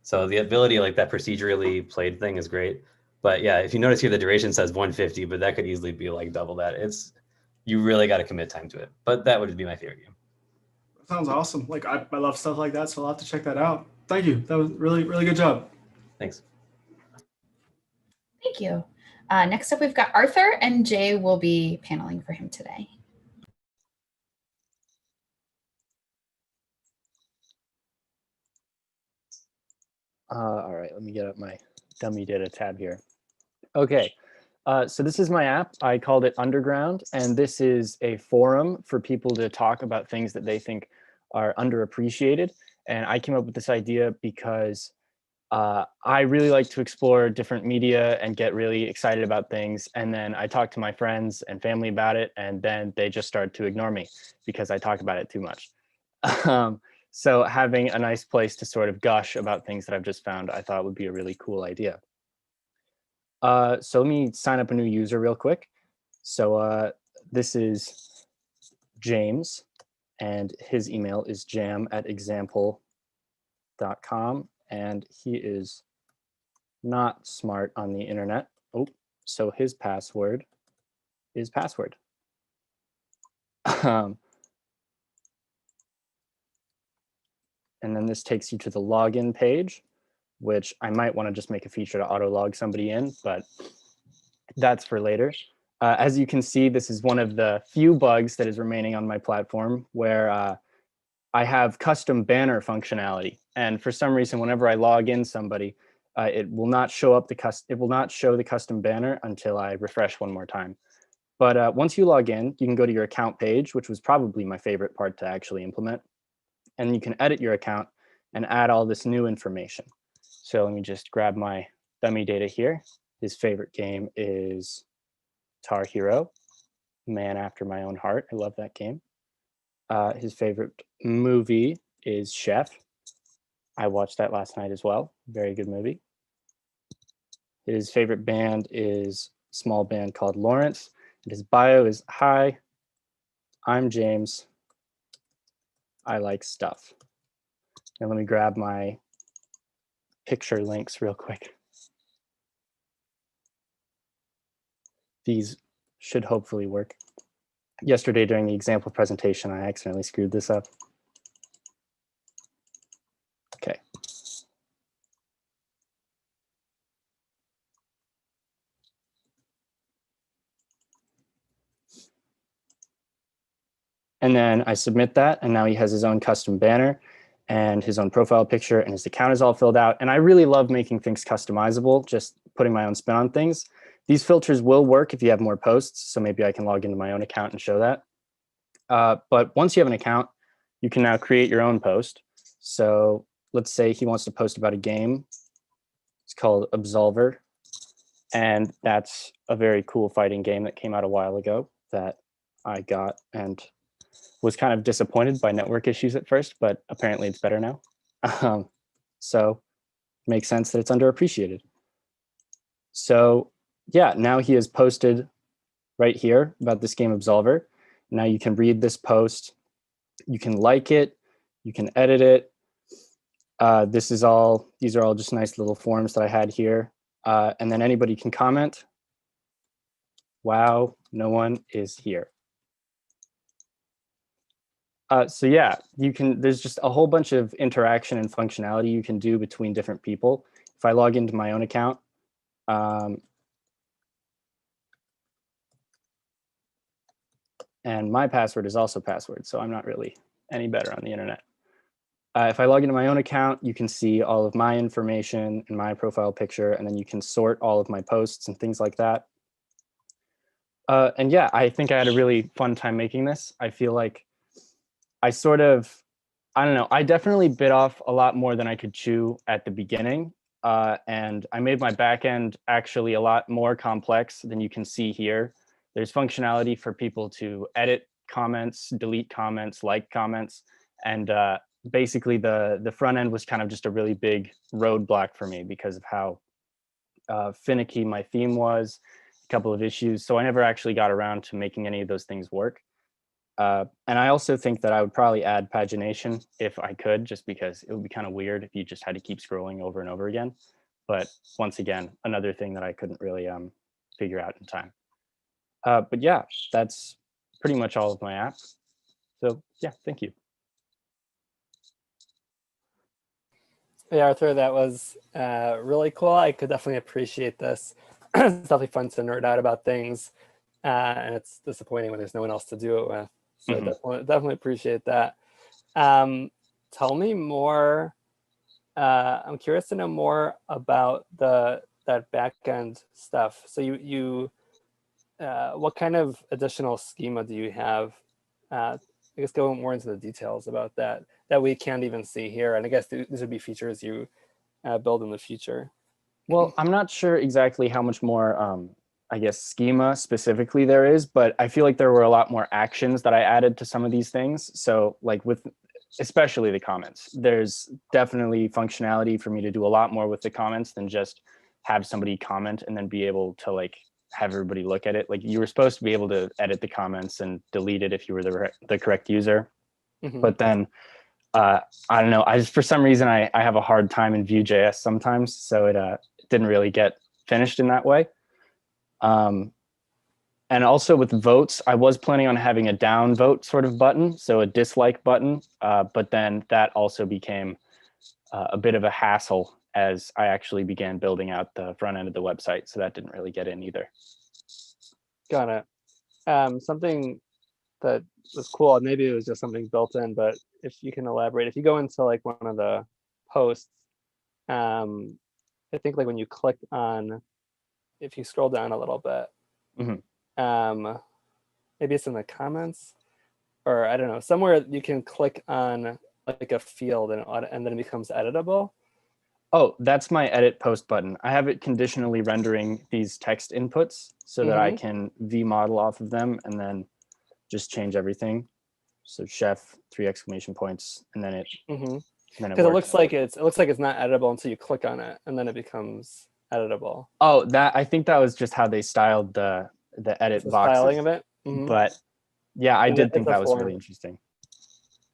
So the ability, like that procedurally played thing, is great. But yeah, if you notice here, the duration says 150, but that could easily be like double that. You really got to commit time to it. But that would be my favorite game. That sounds awesome. Like I love stuff like that, so I'll have to check that out. Thank you. That was really good job. Thanks. Thank you. Next up, we've got Arthur, and Jay will be paneling for him today. All right, let me get up my dummy data tab here. Okay, so this is my app. I called it Underground, and this is a forum for people to talk about things that they think are underappreciated. And I came up with this idea because I really like to explore different media and get really excited about things. And then I talk to my friends and family about it, and then they just start to ignore me because I talk about it too much. So having a nice place to sort of gush about things that I've just found, I thought would be a really cool idea. So let me sign up a new user real quick. So this is James, and his email is jam@example.com, and he is not smart on the internet. Oh, so his password is password. And then this takes you to the login page, which I might want to just make a feature to auto log somebody in, but that's for later. As you can see, this is one of the few bugs that is remaining on my platform where I have custom banner functionality. And for some reason, whenever I log in somebody, it will not show up it will not show the custom banner until I refresh one more time. But once you log in, you can go to your account page, which was probably my favorite part to actually implement. And you can edit your account and add all this new information. So let me just grab my dummy data here. His favorite game is Guitar Hero, man after my own heart. I love that game. His favorite movie is Chef. I watched that last night as well. Very good movie. His favorite band is a small band called Lawrence. And his bio is, hi, I'm James. I like stuff. And let me grab my picture links real quick. These should hopefully work. Yesterday during the example presentation, I accidentally screwed this up. Okay. And then I submit that, and now he has his own custom banner and his own profile picture, and his account is all filled out. And I really love making things customizable, just putting my own spin on things. These filters will work if you have more posts, so maybe I can log into my own account and show that. But once you have an account, you can now create your own post. So let's say he wants to post about a game. It's called Absolver. And that's a very cool fighting game that came out a while ago that I got and was kind of disappointed by network issues at first, but apparently it's better now. So it makes sense that it's underappreciated. So yeah, now he has posted right here about this game Absolver. Now you can read this post, you can like it, you can edit it. These are all just nice little forms that I had here. And then anybody can comment. Wow, no one is here. So yeah, there's just a whole bunch of interaction and functionality you can do between different people. If I log into my own account, and my password is also password, so I'm not really any better on the internet. If I log into my own account, you can see all of my information and my profile picture, and then you can sort all of my posts and things like that. And yeah, I think I had a really fun time making this. I feel like I don't know, I definitely bit off a lot more than I could chew at the beginning. And I made my backend actually a lot more complex than you can see here. There's functionality for people to edit comments, delete comments, like comments. And basically the front end was kind of just a really big roadblock for me because of how finicky my theme was, a couple of issues. So I never actually got around to making any of those things work. And I also think that I would probably add pagination if I could, just because it would be kind of weird if you just had to keep scrolling over and over again. But once again, another thing that I couldn't really figure out in time. But yeah, that's pretty much all of my app. So yeah, thank you. Yeah, Arthur, that was really cool. I could definitely appreciate this. It's definitely fun to nerd out about things, and it's disappointing when there's no one else to do it with. So definitely appreciate that. Tell me more. I'm curious to know more about that backend stuff. So you what kind of additional schema do you have? I guess go more into the details about that we can't even see here. And I guess these would be features you build in the future. Well, I'm not sure exactly how much more, I guess, schema specifically there is, but I feel like there were a lot more actions that I added to some of these things. So like especially the comments, there's definitely functionality for me to do a lot more with the comments than just have somebody comment and then be able to like have everybody look at it. Like you were supposed to be able to edit the comments and delete it if you were the correct user. But then I don't know, for some reason I have a hard time in Vue.js sometimes, so it didn't really get finished in that way. And also with votes, I was planning on having a downvote sort of button, so a dislike button, but then that also became a bit of a hassle as I actually began building out the front end of the website, so that didn't really get in either. Got it. Something that was cool, maybe it was just something built in, but if you can elaborate, if you go into like one of the posts, I think like when you click on, if you scroll down a little bit, maybe it's in the comments, or I don't know, somewhere you can click on like a field and then it becomes editable. Oh, that's my edit post button. I have it conditionally rendering these text inputs so that I can v-model off of them and then just change everything. So chef, 3 exclamation points, and then it. Because it looks like it's not editable until you click on it, and then it becomes editable. Oh, I think that was just how they styled the edit the boxes. styling of it. But yeah, I did think that was really interesting.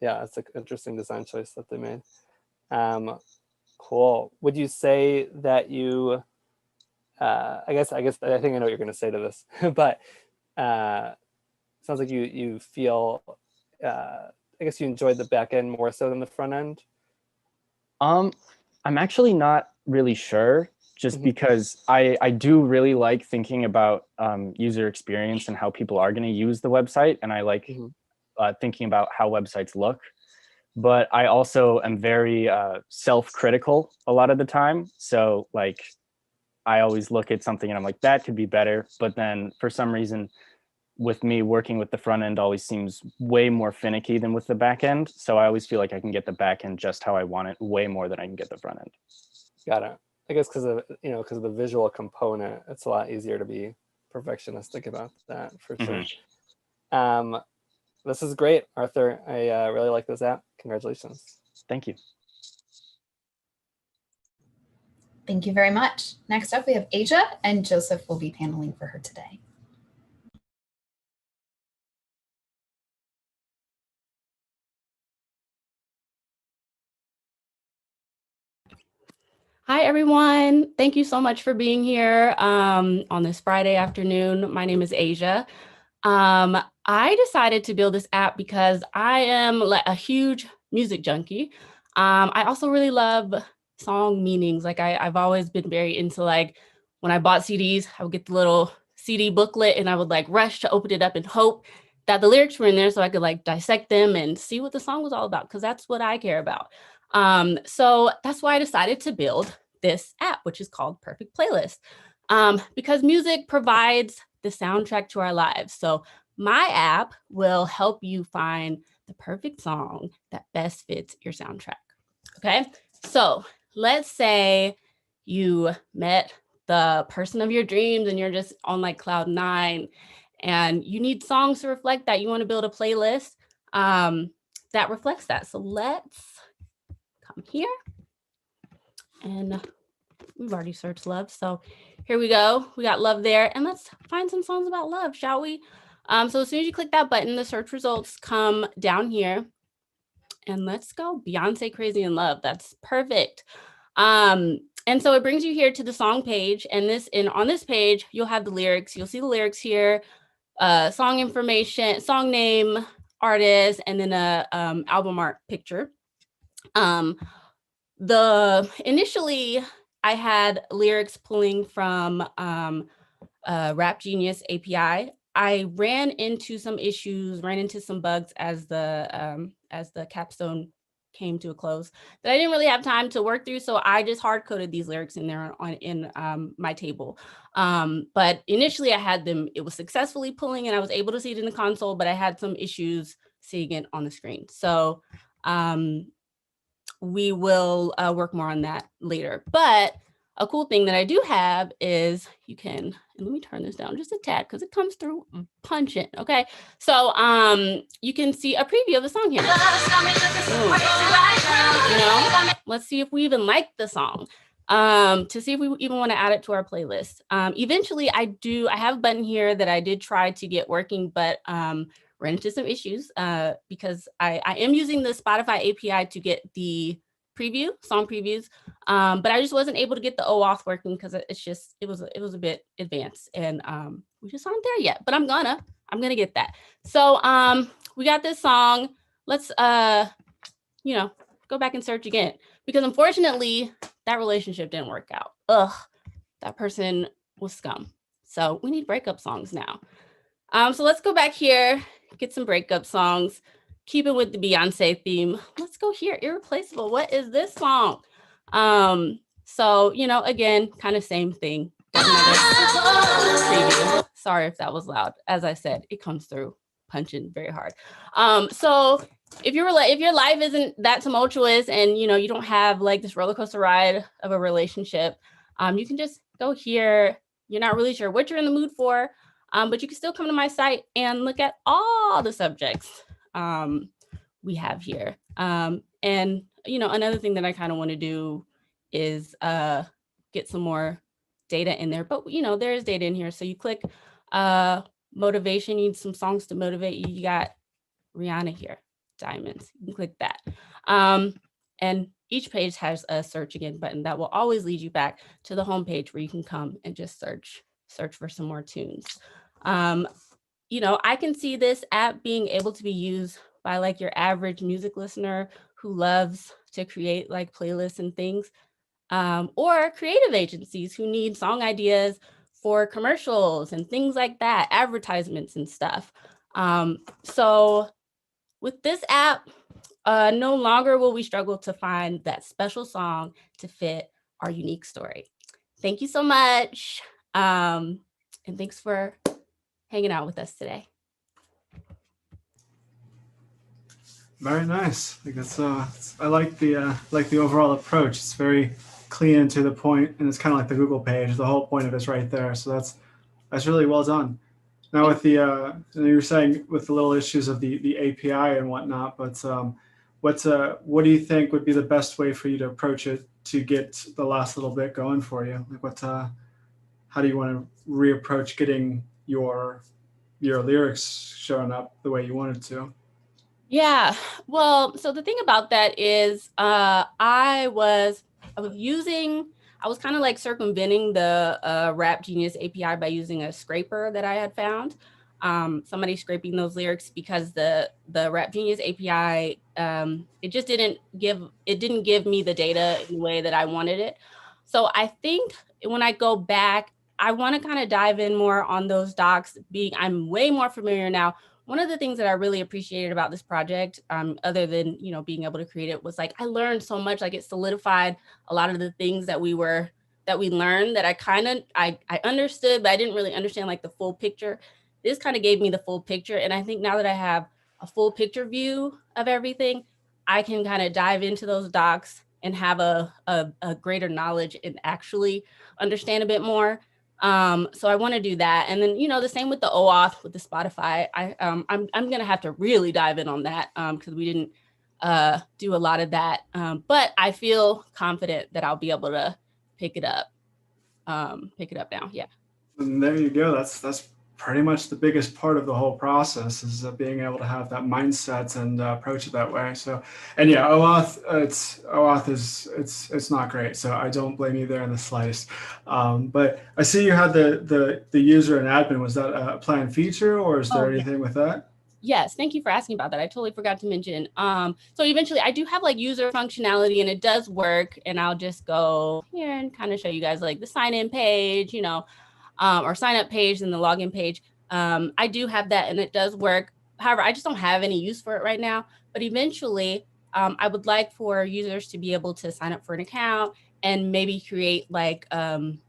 Yeah, it's an interesting design choice that they made. Cool. Would you say that you? I think I know what you're going to say to this, but sounds like you feel. I guess you enjoyed the back end more so than the front end. I'm actually not really sure, just because I do really like thinking about user experience and how people are going to use the website, and I like thinking about how websites look. But I also am very self-critical a lot of the time. So like, I always look at something and I'm like, that could be better. But then for some reason, with me, working with the front end always seems way more finicky than with the back end. So I always feel like I can get the back end just how I want it, way more than I can get the front end. Got it. I guess because of the visual component, it's a lot easier to be perfectionistic about that for sure. This is great, Arthur. I really like this app. Congratulations. Thank you. Thank you very much. Next up, we have Asia, and Joseph will be paneling for her today. Hi, everyone. Thank you so much for being here on this Friday afternoon. My name is Asia. I decided to build this app because I am like a huge music junkie. I also really love song meanings. Like I've always been very into, like, when I bought CDs, I would get the little CD booklet and I would like rush to open it up and hope that the lyrics were in there so I could like dissect them and see what the song was all about, because that's what I care about. So that's why I decided to build this app, which is called Perfect Playlist, because music provides the soundtrack to our lives. So my app will help you find the perfect song that best fits your soundtrack. Okay, so let's say you met the person of your dreams and you're just on like cloud 9 and you need songs to reflect that. You want to build a playlist that reflects that. So let's come here, and we've already searched love. So here we go. We got love there, and let's find some songs about love, shall we? So as soon as you click that button, the search results come down here, and let's go Beyonce Crazy in Love. That's perfect. And so it brings you here to the song page, and on this page, you'll have the lyrics. You'll see the lyrics here, song information, song name, artist, and then a album art picture. Initially I had lyrics pulling from Rap Genius API. I ran into some issues, ran into some bugs as the Capstone came to a close that I didn't really have time to work through. So I just hard coded these lyrics in there in my table. But initially I had them, it was successfully pulling and I was able to see it in the console, but I had some issues seeing it on the screen. So we will work more on that later. But a cool thing that I do have is you can, and let me turn this down just a tad because it comes through punching. Okay, so you can see a preview of the song here. Let's see if we even like the song, to see if we even want to add it to our playlist. Eventually, I have a button here that I did try to get working, but ran into some issues because I am using the Spotify API to get the song previews, but I just wasn't able to get the OAuth working because it was a bit advanced, and we just aren't there yet. But I'm gonna get that. So we got this song. Let's go back and search again, because unfortunately that relationship didn't work out. Ugh, that person was scum. So we need breakup songs now. So let's go back here, get some breakup songs, keep it with the Beyonce theme. Let's go here, Irreplaceable. What is this song? So, you know, again, kind of same thing. Got another preview. Sorry if that was loud. As I said, it comes through punching very hard. So if your life isn't that tumultuous and, you know, you don't have like this roller coaster ride of a relationship, you can just go here. You're not really sure what you're in the mood for, but you can still come to my site and look at all the subjects we have here. And, you know, another thing that I kind of want to do is get some more data in there, but, you know, there is data in here. So you click motivation, you need some songs to motivate you. You got Rihanna here, Diamonds. You can click that. And each page has a search again button that will always lead you back to the homepage where you can come and just search for some more tunes. You know, I can see this app being able to be used by like your average music listener who loves to create like playlists and things, or creative agencies who need song ideas for commercials and things like that, advertisements and stuff. So with this app, no longer will we struggle to find that special song to fit our unique story. Thank you so much. And thanks for hanging out with us today. Very nice. I think that's I like the overall approach. It's very clean and to the point, and it's kind of like the Google page. The whole point of it's right there. So that's really well done. Now with the you were saying with the little issues of the API and whatnot, but what do you think would be the best way for you to approach it to get the last little bit going for you? Like how do you want to reapproach getting your lyrics showing up the way you wanted to? Yeah, well, so the thing about that is I was kind of like circumventing the Rap Genius API by using a scraper that I had found. Somebody scraping those lyrics because the Rap Genius API, it didn't give me the data in the way that I wanted it. So I think when I go back, I want to kind of dive in more on those docs. I'm way more familiar now. One of the things that I really appreciated about this project, other than, you know, being able to create it, was like I learned so much. Like it solidified a lot of the things that we learned that I understood, but I didn't really understand like the full picture. This kind of gave me the full picture. And I think now that I have a full picture view of everything, I can kind of dive into those docs and have a greater knowledge and actually understand a bit more. So I want to do that. And then, you know, the same with the OAuth with the Spotify. I'm going to have to really dive in on that because we didn't do a lot of that. But I feel confident that I'll be able to pick it up now. Yeah. And there you go. That's pretty much the biggest part of the whole process is being able to have that mindset and approach it that way. So, and yeah, OAuth is not great. So I don't blame you there in the slightest. But I see you had the user and admin. Was that a planned feature or is there anything with that? Yes, thank you for asking about that. I totally forgot to mention. So eventually I do have like user functionality and it does work. And I'll just go here and kind of show you guys like the sign in page, you know, or sign up page and the login page. I do have that and it does work. However, I just don't have any use for it right now. But eventually, I would like for users to be able to sign up for an account and maybe create like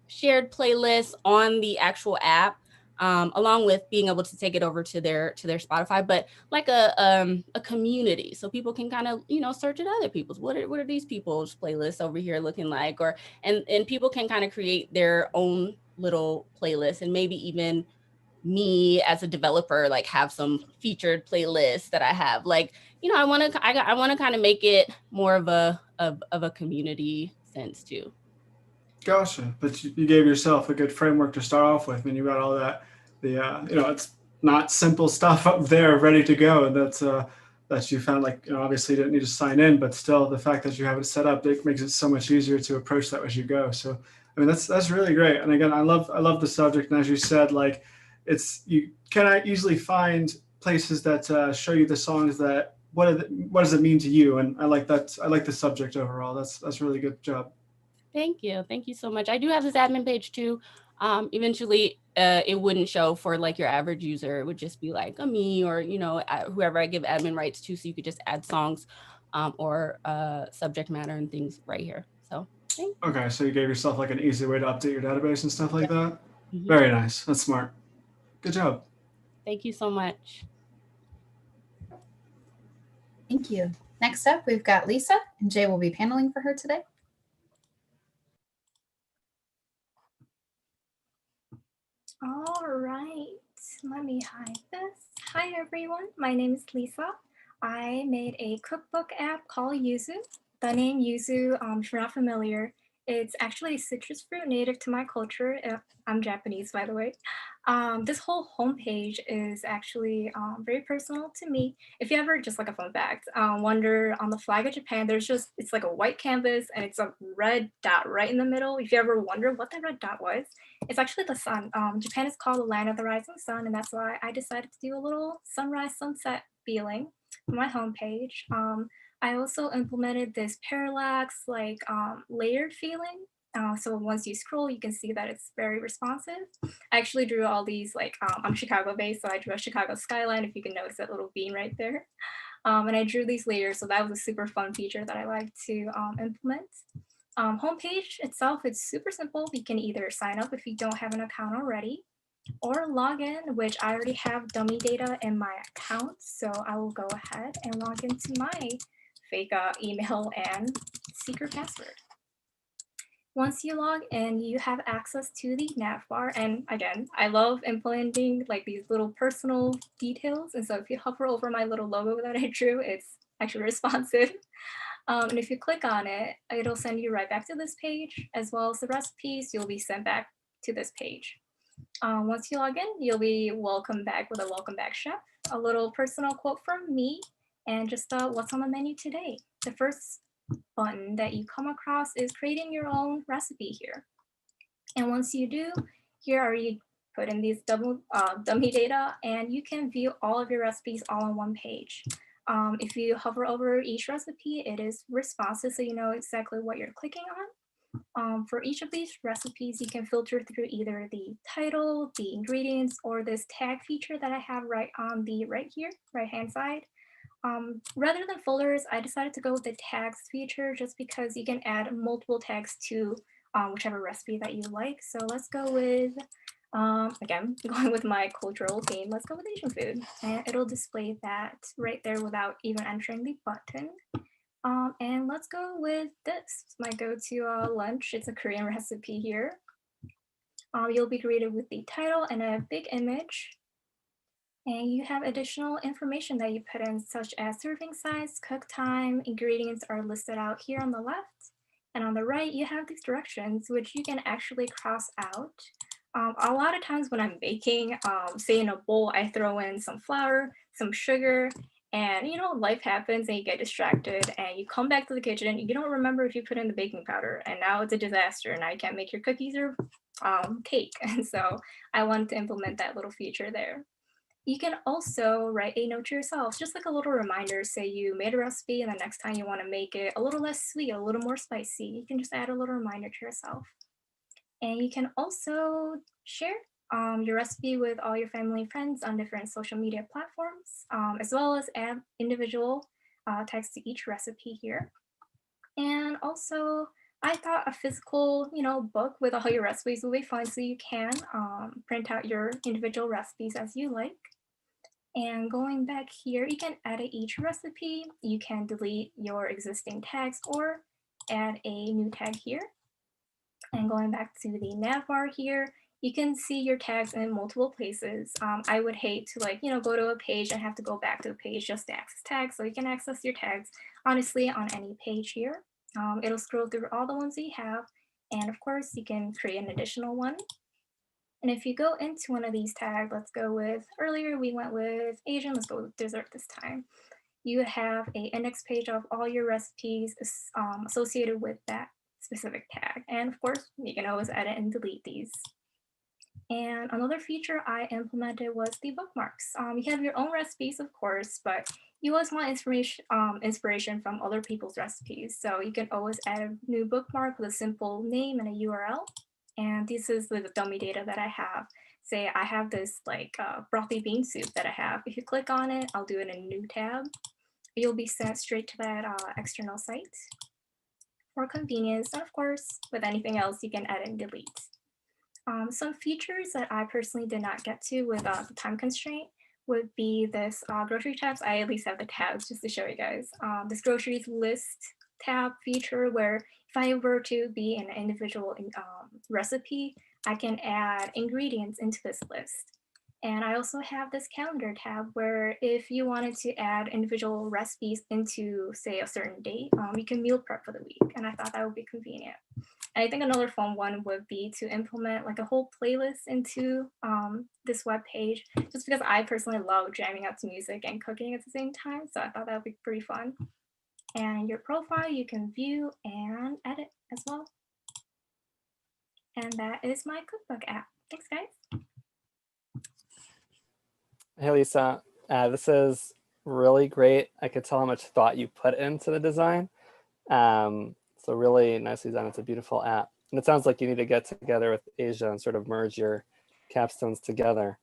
shared playlists on the actual app, along with being able to take it over to their Spotify, but like a community, so people can kind of, you know, search at other people's. What are these people's playlists over here looking like? Or and people can kind of create their own little playlists, and maybe even me as a developer like have some featured playlists that I have. Like, you know, I want to kind of make it more of a community sense too. Gotcha. But you gave yourself a good framework to start off with. I mean, you got all that. You know, it's not simple stuff up there ready to go. And that you found, like, you know, obviously you didn't need to sign in, but still the fact that you have it set up, it makes it so much easier to approach that as you go. So, I mean, that's really great. And again, I love the subject. And as you said, like, you cannot easily find places that show you the songs that what does it mean to you. And I like that. I like the subject overall. That's really good job. Thank you so much. I do have this admin page too. Eventually, it wouldn't show for like your average user. It would just be like a me or, you know, whoever I give admin rights to. So you could just add songs or subject matter and things right here. So Okay, so you gave yourself like an easy way to update your database and stuff like that. mhm. Very nice. That's smart. Good job. Thank you so much. Thank you. Next up, we've got Lisa, and Jay will be paneling for her today. All right, let me hide this. Hi everyone, my name is Lisa. I made a cookbook app called Yuzu. The name Yuzu, if you're not familiar, it's actually a citrus fruit native to my culture. I'm Japanese, by the way. This whole homepage is actually very personal to me. If you ever, just like a fun fact, wonder on the flag of Japan, it's like a white canvas and it's a red dot right in the middle. If you ever wonder what that red dot was, it's actually the sun. Japan is called the land of the rising sun, and that's why I decided to do a little sunrise sunset feeling on my homepage. I also implemented this parallax, like layered feeling. So once you scroll, you can see that it's very responsive. I actually drew all these, like I'm Chicago based, so I drew a Chicago skyline, if you can notice that little bean right there. And I drew these layers, so that was a super fun feature that I like to implement. Homepage itself, it's super simple. You can either sign up if you don't have an account already, or log in, which I already have dummy data in my account. So I will go ahead and log into my fake email and secret password. Once you log in, you have access to the nav bar. And again, I love implementing like these little personal details. And so if you hover over my little logo that I drew, it's actually responsive. And if you click on it, it'll send you right back to this page, as well as the recipes, you'll be sent back to this page. Once you log in, you'll be welcomed back with a welcome back chef, a little personal quote from me, and just what's on the menu today. The first button that you come across is creating your own recipe here. And once you do, here are you put in these dummy data, and you can view all of your recipes all on one page. If you hover over each recipe, it is responsive, so you know exactly what you're clicking on. For each of these recipes, you can filter through either the title, the ingredients, or this tag feature that I have right on the right-hand side. Rather than folders, I decided to go with the tags feature just because you can add multiple tags to whichever recipe that you like. So let's go with, again, going with my cultural theme, let's go with Asian food. And it'll display that right there without even entering the button. And let's go with this. It's my go-to lunch. It's a Korean recipe here. You'll be greeted with the title and a big image. And you have additional information that you put in, such as serving size, cook time, ingredients are listed out here on the left. And on the right, you have these directions, which you can actually cross out. A lot of times when I'm baking, say in a bowl, I throw in some flour, some sugar, and you know, life happens and you get distracted and you come back to the kitchen and you don't remember if you put in the baking powder, and now it's a disaster. Now you can't make your cookies or cake. And so I wanted to implement that little feature there. You can also write a note to yourself, just like a little reminder. Say you made a recipe and the next time you want to make it a little less sweet, a little more spicy, you can just add a little reminder to yourself. And you can also share your recipe with all your family and friends on different social media platforms, as well as add individual tags to each recipe here. And also, I thought a physical, book with all your recipes would be fun, so you can print out your individual recipes as you like. And going back here, you can edit each recipe. You can delete your existing tags or add a new tag here. And going back to the nav bar here, you can see your tags in multiple places. I would hate to go to a page and have to go back to a page just to access tags. So you can access your tags, honestly, on any page here. It'll scroll through all the ones that you have. And of course, you can create an additional one. And if you go into one of these tags, let's go with, earlier we went with Asian, let's go with dessert this time. You have an index page of all your recipes associated with that specific tag. And of course, you can always edit and delete these. And another feature I implemented was the bookmarks. You have your own recipes, of course, but you always want inspiration from other people's recipes. So you can always add a new bookmark with a simple name and a URL. And this is the dummy data that I have. say I have this like brothy bean soup that I have. If you click on it, I'll do it in a new tab. You'll be sent straight to that external site for convenience. And of course, with anything else, you can edit and delete. Some features that I personally did not get to with the time constraint would be this grocery tabs. I at least have the tabs just to show you guys. This groceries list tab feature where if I were to be an individual recipe, I can add ingredients into this list. And I also have this calendar tab where if you wanted to add individual recipes into, say, a certain date, you can meal prep for the week. And I thought that would be convenient. And I think another fun one would be to implement like a whole playlist into this web page, just because I personally love jamming out to music and cooking at the same time. So I thought that would be pretty fun. And your profile you can view and edit as well. And that is my cookbook app. Thanks, guys. Hey, Lisa, this is really great. I could tell how much thought you put into the design. So really nicely done. It's a beautiful app. And it sounds like you need to get together with Asia and sort of merge your capstones together.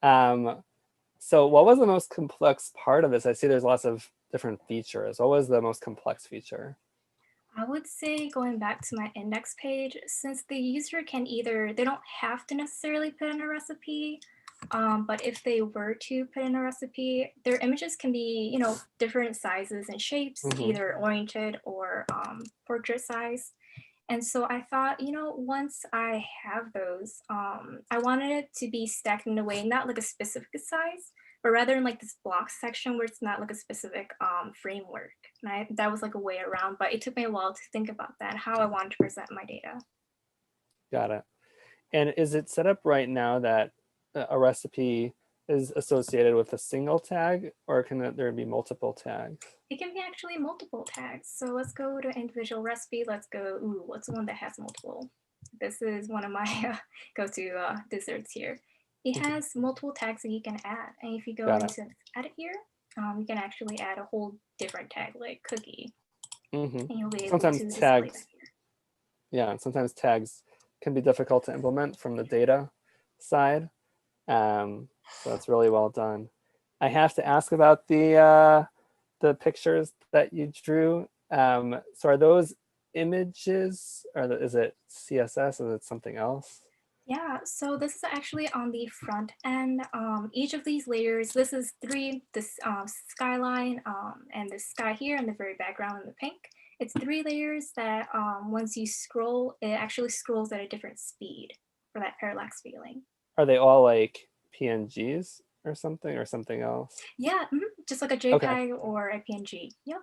So what was the most complex part of this? I see there's lots of different features. What was the most complex feature? I would say going back to my index page, since the user can either, they don't have to necessarily put in a recipe, but if they were to put in a recipe, their images can be, you know, different sizes and shapes, either oriented or portrait size. And so I thought, you know, once I have those, I wanted it to be stacked in a way, not like a specific size, but rather in like this block section where it's not like a specific framework. And that was like a way around, but it took me a while to think about that, how I wanted to present my data. Got it. And is it set up right now that a recipe is associated with a single tag, or can there be multiple tags? It can be actually multiple tags. So let's go to individual recipe. Let's go, ooh, what's the one that has multiple? This is one of my go-to desserts here. It has multiple tags that you can add. And if you go into edit here, you can actually add a whole different tag like cookie. And you'll be able to display that here. Yeah, and sometimes tags can be difficult to implement from the data side. So that's really well done. I have to ask about the pictures that you drew. So are those images, or is it CSS? Is it something else? Yeah, so this is actually on the front end. Each of these layers, this is this skyline and the sky here and the very background in the pink. It's 3 layers that once you scroll, it actually scrolls at a different speed for that parallax feeling. Are they all like PNGs or something else? Yeah, just like a JPEG or a PNG. Yep.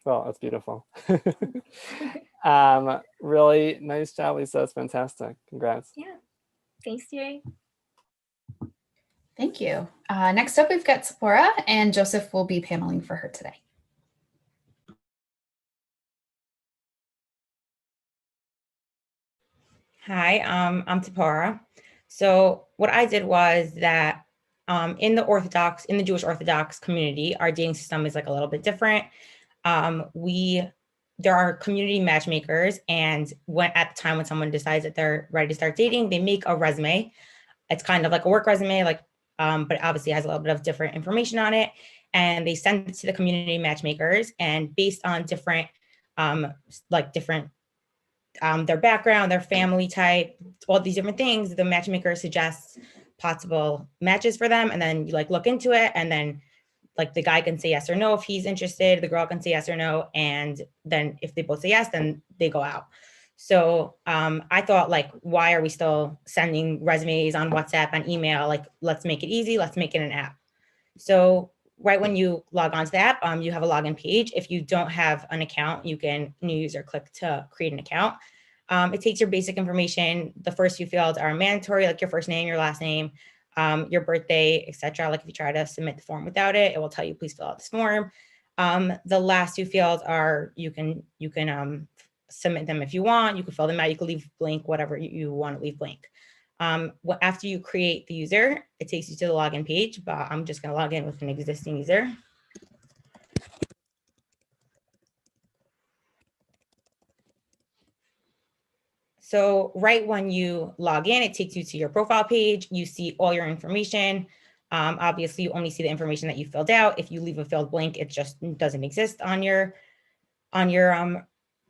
Well, that's beautiful. Really nice job, Lisa. That's fantastic. Congrats. Yeah. Thanks, Jay. Thank you. Next up, we've got Sephora, and Joseph will be paneling for her today. Hi, I'm Tapara. So what I did was that in the Jewish Orthodox community, our dating system is like a little bit different. There are community matchmakers, and at the time when someone decides that they're ready to start dating, they make a resume. It's kind of like a work resume, but obviously has a little bit of different information on it. And they send it to the community matchmakers, and based on different their background, their family type, all these different things, the matchmaker suggests possible matches for them. And then you look into it, and then the guy can say yes or no if he's interested, the girl can say yes or no. And then if they both say yes, then they go out. So I thought, why are we still sending resumes on WhatsApp and email? Let's make it easy. Let's make it an app. So right when you log onto the app, you have a login page. If you don't have an account, you can new user click to create an account. It takes your basic information. The first few fields are mandatory, like your first name, your last name, your birthday, etc. If you try to submit the form without it, it will tell you, please fill out this form. The last 2 fields are, you can submit them if you want. You can fill them out. You can leave blank, whatever you want to leave blank. After you create the user, it takes you to the login page, but I'm just going to log in with an existing user. So right when you log in, it takes you to your profile page. You see all your information. Obviously, you only see the information that you filled out. If you leave a field blank, it just doesn't exist on your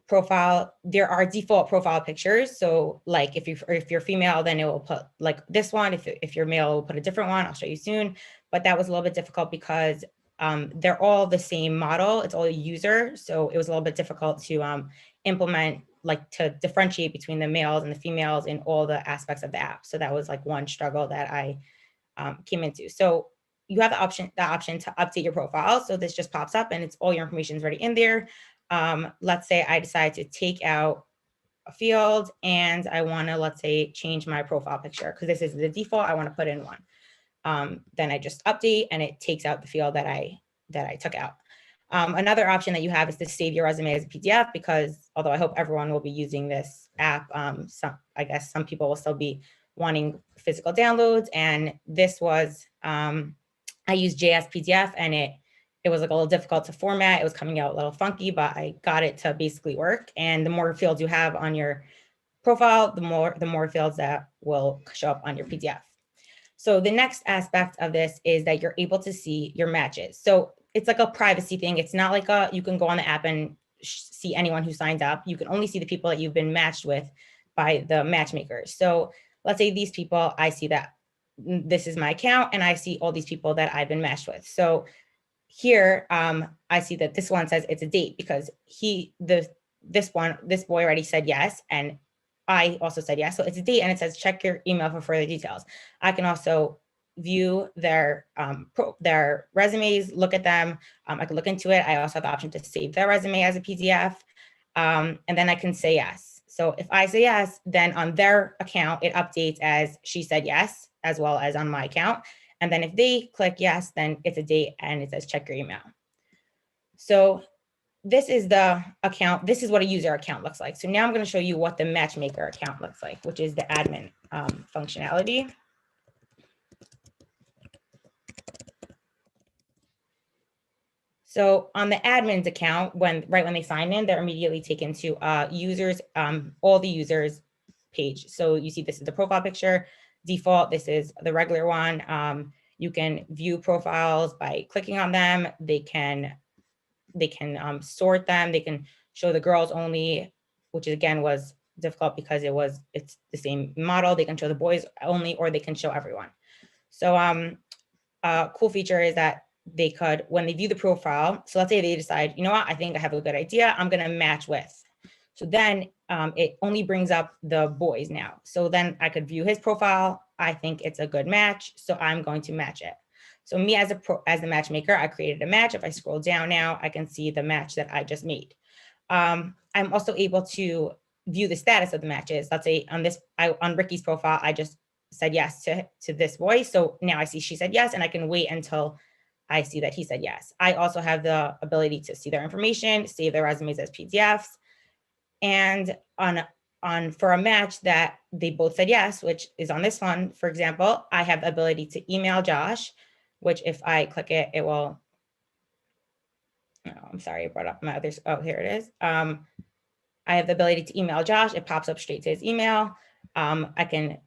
profile. There are default profile pictures. So like if you're female, then it will put like this one. If you're male, it will put a different one. I'll show you soon. But that was a little bit difficult because they're all the same model. It's all a user. So it was a little bit difficult to implement, like to differentiate between the males and the females in all the aspects of the app. So that was like one struggle that I came into. So you have the option to update your profile. So this just pops up and it's all your information is already in there. Let's say I decide to take out a field and I want to, let's say, change my profile picture because this is the default. I want to put in one. Then I just update and it takes out the field that I took out. Another option that you have is to save your resume as a PDF because although I hope everyone will be using this app, I guess some people will still be wanting physical downloads. And this was, I used JS PDF and it was like a little difficult to format. It was coming out a little funky, but I got it to basically work. And the more fields you have on your profile, the more fields that will show up on your PDF. So the next aspect of this is that you're able to see your matches. So it's like a privacy thing. It's not like you can go on the app and see anyone who signs up. You can only see the people that you've been matched with by the matchmakers. So let's say these people, I see that this is my account and I see all these people that I've been matched with. So here, I see that this one says it's a date because this boy already said yes. And I also said yes. So it's a date and it says, check your email for further details. I can also view their resumes, look at them. I can look into it. I also have the option to save their resume as a PDF. And then I can say yes. So if I say yes, then on their account, it updates as she said yes, as well as on my account. And then if they click yes, then it's a date and it says check your email. So this is the account. This is what a user account looks like. So now I'm going to show you what the matchmaker account looks like, which is the admin functionality. So on the admin's account, right when they sign in, they're immediately taken to all the users page. So you see this is the profile picture default. This is the regular one. You can view profiles by clicking on them. They can sort them. They can show the girls only, which again was difficult because it's the same model. They can show the boys only, or they can show everyone. So a cool feature is that they could, when they view the profile, so let's say they decide, you know what, I think I have a good idea, I'm going to match with. So then it only brings up the boys now. So then I could view his profile. I think it's a good match, so I'm going to match it. So me as the matchmaker, I created a match. If I scroll down now, I can see the match that I just made. I'm also able to view the status of the matches. Let's say on Ricky's profile, I just said yes to this boy. So now I see she said yes, and I can wait until I see that he said yes. I also have the ability to see their information, save their resumes as PDFs. And for a match that they both said yes, which is on this one, for example, I have the ability to email Josh, which if I click it, it will, I'm sorry, I brought up my others. Oh, here it is. I have the ability to email Josh. It pops up straight to his email. I can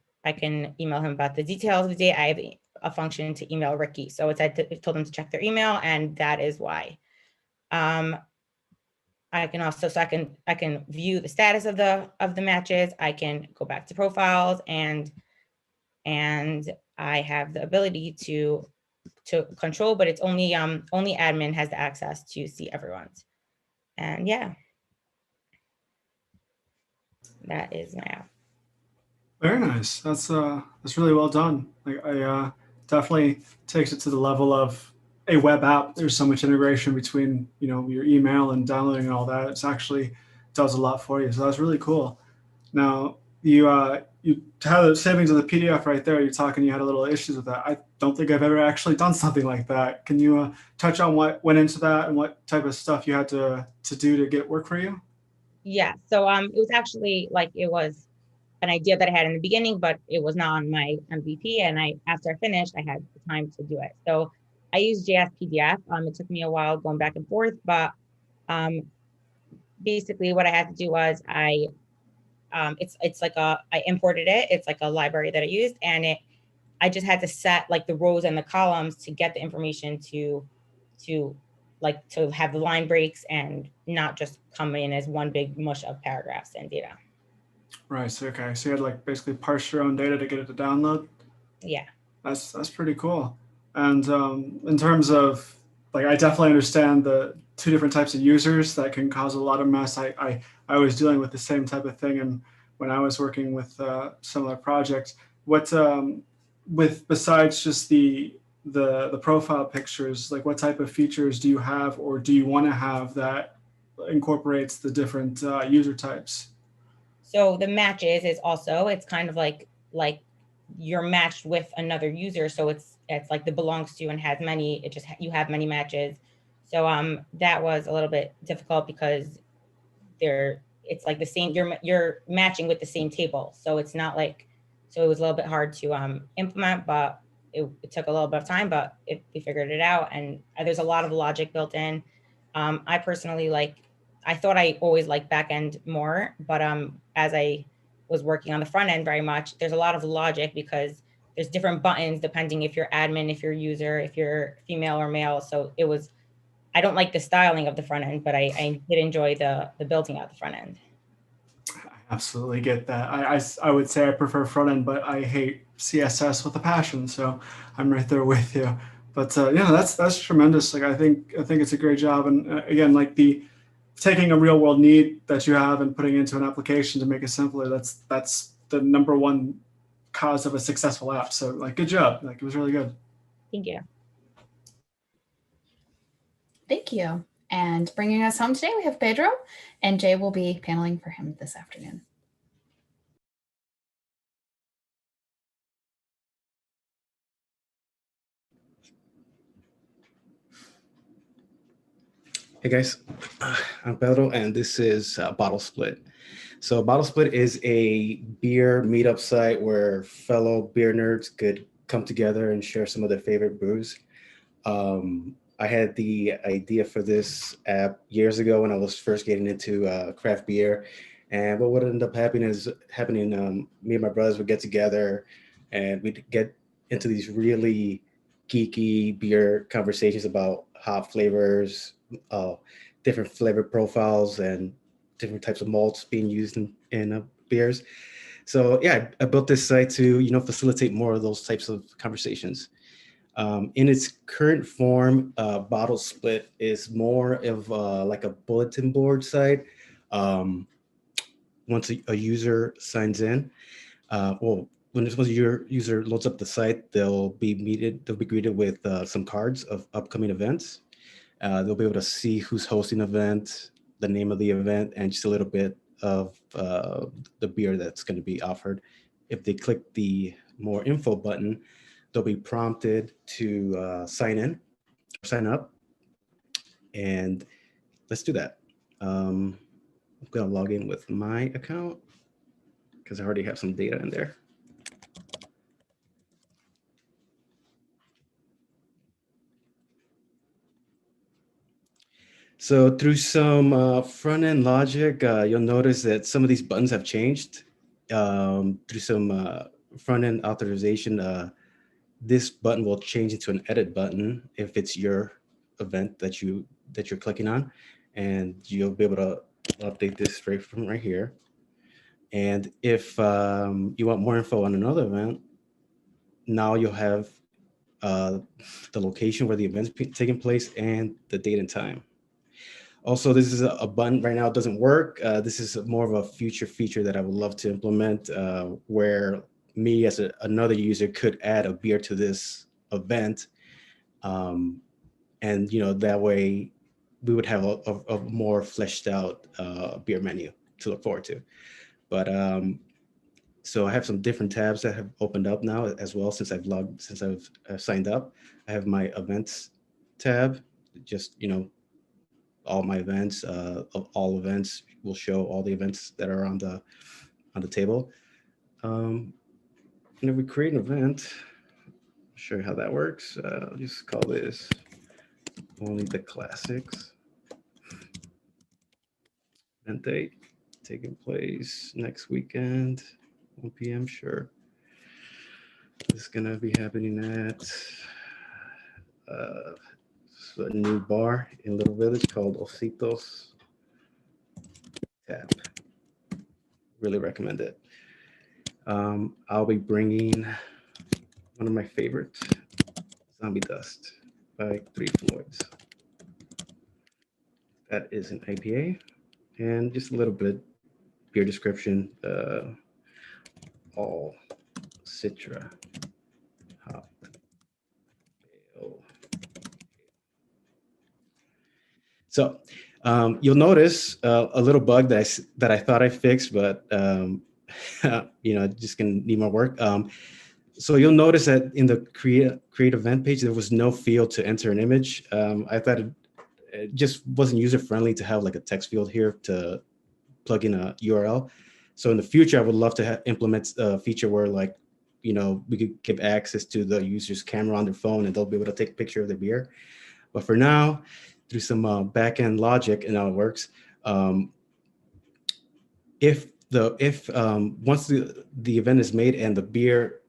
email him about the details of the date. I have a function to email Ricky. So it told them to check their email, and that is why. I can also, I can view the status of the matches. I can go back to profiles and I have the ability to control, but it's only admin has the access to see everyone's. And yeah, that is my app. Very nice. That's really well done. Like I definitely takes it to the level of a web app. There's so much integration between your email and downloading and all that. It's actually does a lot for you. So that's really cool. Now you have the savings of the PDF right there. You're talking. You had a little issues with that. I don't think I've ever actually done something like that. Can you touch on what went into that and what type of stuff you had to do to get it work for you? Yeah. So it was actually it was an idea that I had in the beginning, but it was not on my MVP. And after I finished, I had the time to do it. So I used JS PDF. It took me a while going back and forth, but basically what I had to do was I It's like I imported it. It's like a library that I used, and I just had to set like the rows and the columns to get the information to have the line breaks and not just come in as one big mush of paragraphs and data. Right. So, okay. So you had to like basically parse your own data to get it to download. Yeah. That's pretty cool. And in terms of like, I definitely understand the two different types of users that can cause a lot of mess. I was dealing with the same type of thing, and when I was working with similar projects, what with besides just the profile pictures, like what type of features do you have, or do you want to have that incorporates the different user types? So the matches is also, it's kind of like you're matched with another user. So it's like the belongs to and has many, you have many matches. So that was a little bit difficult because it's like the same, you're matching with the same table. So it's not like, so it was a little bit hard to implement, but it took a little bit of time, but we figured it out. And there's a lot of logic built in. I personally I thought I always liked back end more, but as I was working on the front end very much, there's a lot of logic because there's different buttons depending if you're admin, if you're user, if you're female or male. So I don't like the styling of the front end, but I did enjoy the building out the front end. I absolutely get that. I would say I prefer front end, but I hate CSS with a passion. So I'm right there with you. But yeah, that's tremendous. Like I think it's a great job. And again, like the taking a real world need that you have and putting it into an application to make it simpler. That's the number one cause of a successful app. So like, good job. Like it was really good. Thank you. Thank you. And bringing us home today, we have Pedro, and Jay will be paneling for him this afternoon. Hey guys, I'm Pedro, and this is Bottle Split. So Bottle Split is a beer meetup site where fellow beer nerds could come together and share some of their favorite brews. I had the idea for this app years ago when I was first getting into craft beer. And what would end up happening, me and my brothers would get together and we'd get into these really geeky beer conversations about hop flavors, different flavor profiles, and different types of malts being used in beers. So yeah, I built this site to facilitate more of those types of conversations. In its current form, Bottle Split is more of like a bulletin board site. Once a user signs in, once your user loads up the site, they'll be greeted with some cards of upcoming events. They'll be able to see who's hosting an event, the name of the event, and just a little bit of the beer that's going to be offered. If they click the more info button, they'll be prompted to sign up, and let's do that. I'm going to log in with my account because I already have some data in there. So through some front-end logic, you'll notice that some of these buttons have changed. Through some front-end authorization, this button will change into an edit button if it's your event that you're clicking on, and you'll be able to update this straight from right here. And if you want more info on another event, now you'll have the location where the event's taking place and the date and time. Also, this is a button right now. It doesn't work. This is more of a future feature that I would love to implement, where me as another user could add a beer to this event, and that way we would have a more fleshed out beer menu to look forward to. But so I have some different tabs that have opened up now as well since I've signed up. I have my events tab, just all my events, of all events will show all the events that are on the table. And if we create an event, I'll show you how that works. I'll just call this only the classics. Event date. taking place next weekend, 1 p.m. Sure. It's gonna be happening at a new bar in Little Village called Ositos Tap. Really recommend it. I'll be bringing one of my favorites, Zombie Dust by Three Floyds. That is an IPA, and just a little bit beer description. All Citra hop ale. So you'll notice a little bug that I thought I fixed, but just gonna need more work. So you'll notice that in the create event page, there was no field to enter an image. I thought it just wasn't user friendly to have like a text field here to plug in a URL. So in the future, I would love to implement a feature where we could give access to the user's camera on their phone and they'll be able to take a picture of their beer. But for now, through some back-end logic and how it works, if once the event is made and the beer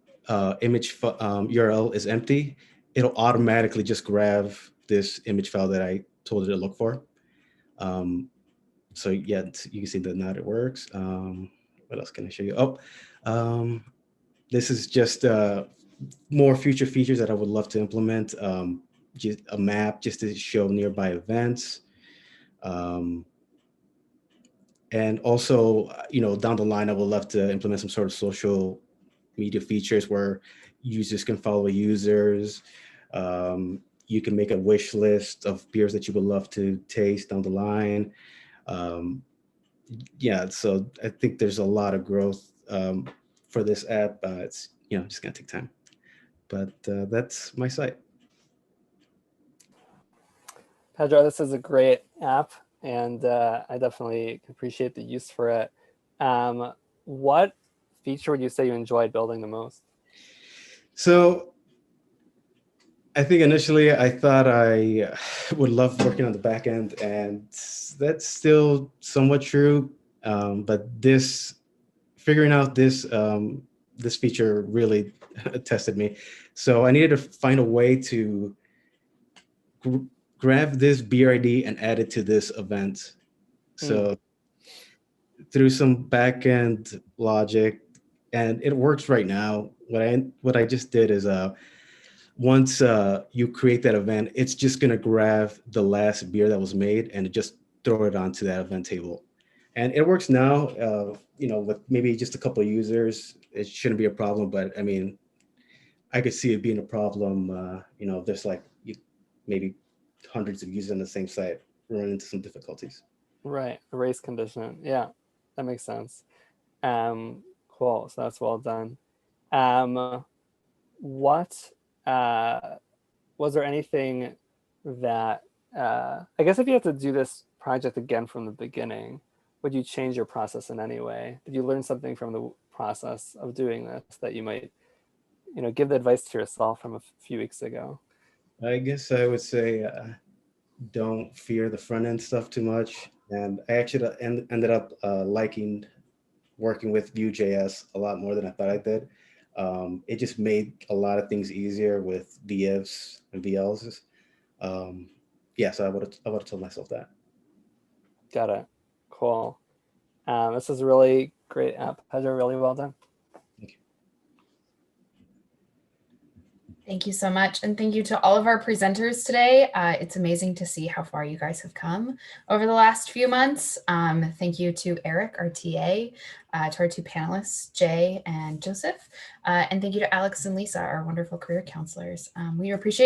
image URL is empty, it'll automatically just grab this image file that I told it to look for. So yeah, you can see that now it works. What else can I show you? This is just more future features that I would love to implement. Just a map just to show nearby events. And also, down the line, I would love to implement some sort of social media features where users can follow users. You can make a wish list of beers that you would love to taste down the line. So I think there's a lot of growth for this app. It's just gonna take time, but that's my site. Pedro, this is a great app, and I definitely appreciate the use for it. What feature would you say you enjoyed building the most? So I think initially I thought I would love working on the back end, and that's still somewhat true. But figuring out this feature really tested me. So I needed to find a way to grab this beer ID and add it to this event. So through some back-end logic, and it works right now. What I just did is once you create that event, it's just gonna grab the last beer that was made and just throw it onto that event table. And it works now, with maybe just a couple of users, it shouldn't be a problem, but I mean, I could see it being a problem, if there's maybe hundreds of users on the same site, run into some difficulties. Right, a race condition. Yeah, that makes sense. Cool, so that's well done. Was there anything that, I guess if you had to do this project again from the beginning, would you change your process in any way? Did you learn something from the process of doing this that you might, give the advice to yourself from a few weeks ago? I guess I would say don't fear the front end stuff too much. And I actually ended up liking working with Vue.js a lot more than I thought I did. It just made a lot of things easier with VFs and VLs. So I would have told myself that. Got it. Cool. This is a really great app. Pedro, really well done. Thank you so much. And thank you to all of our presenters today. It's amazing to see how far you guys have come over the last few months. Thank you to Eric, our TA, to our two panelists, Jay and Joseph. And thank you to Alex and Lisa, our wonderful career counselors. We appreciate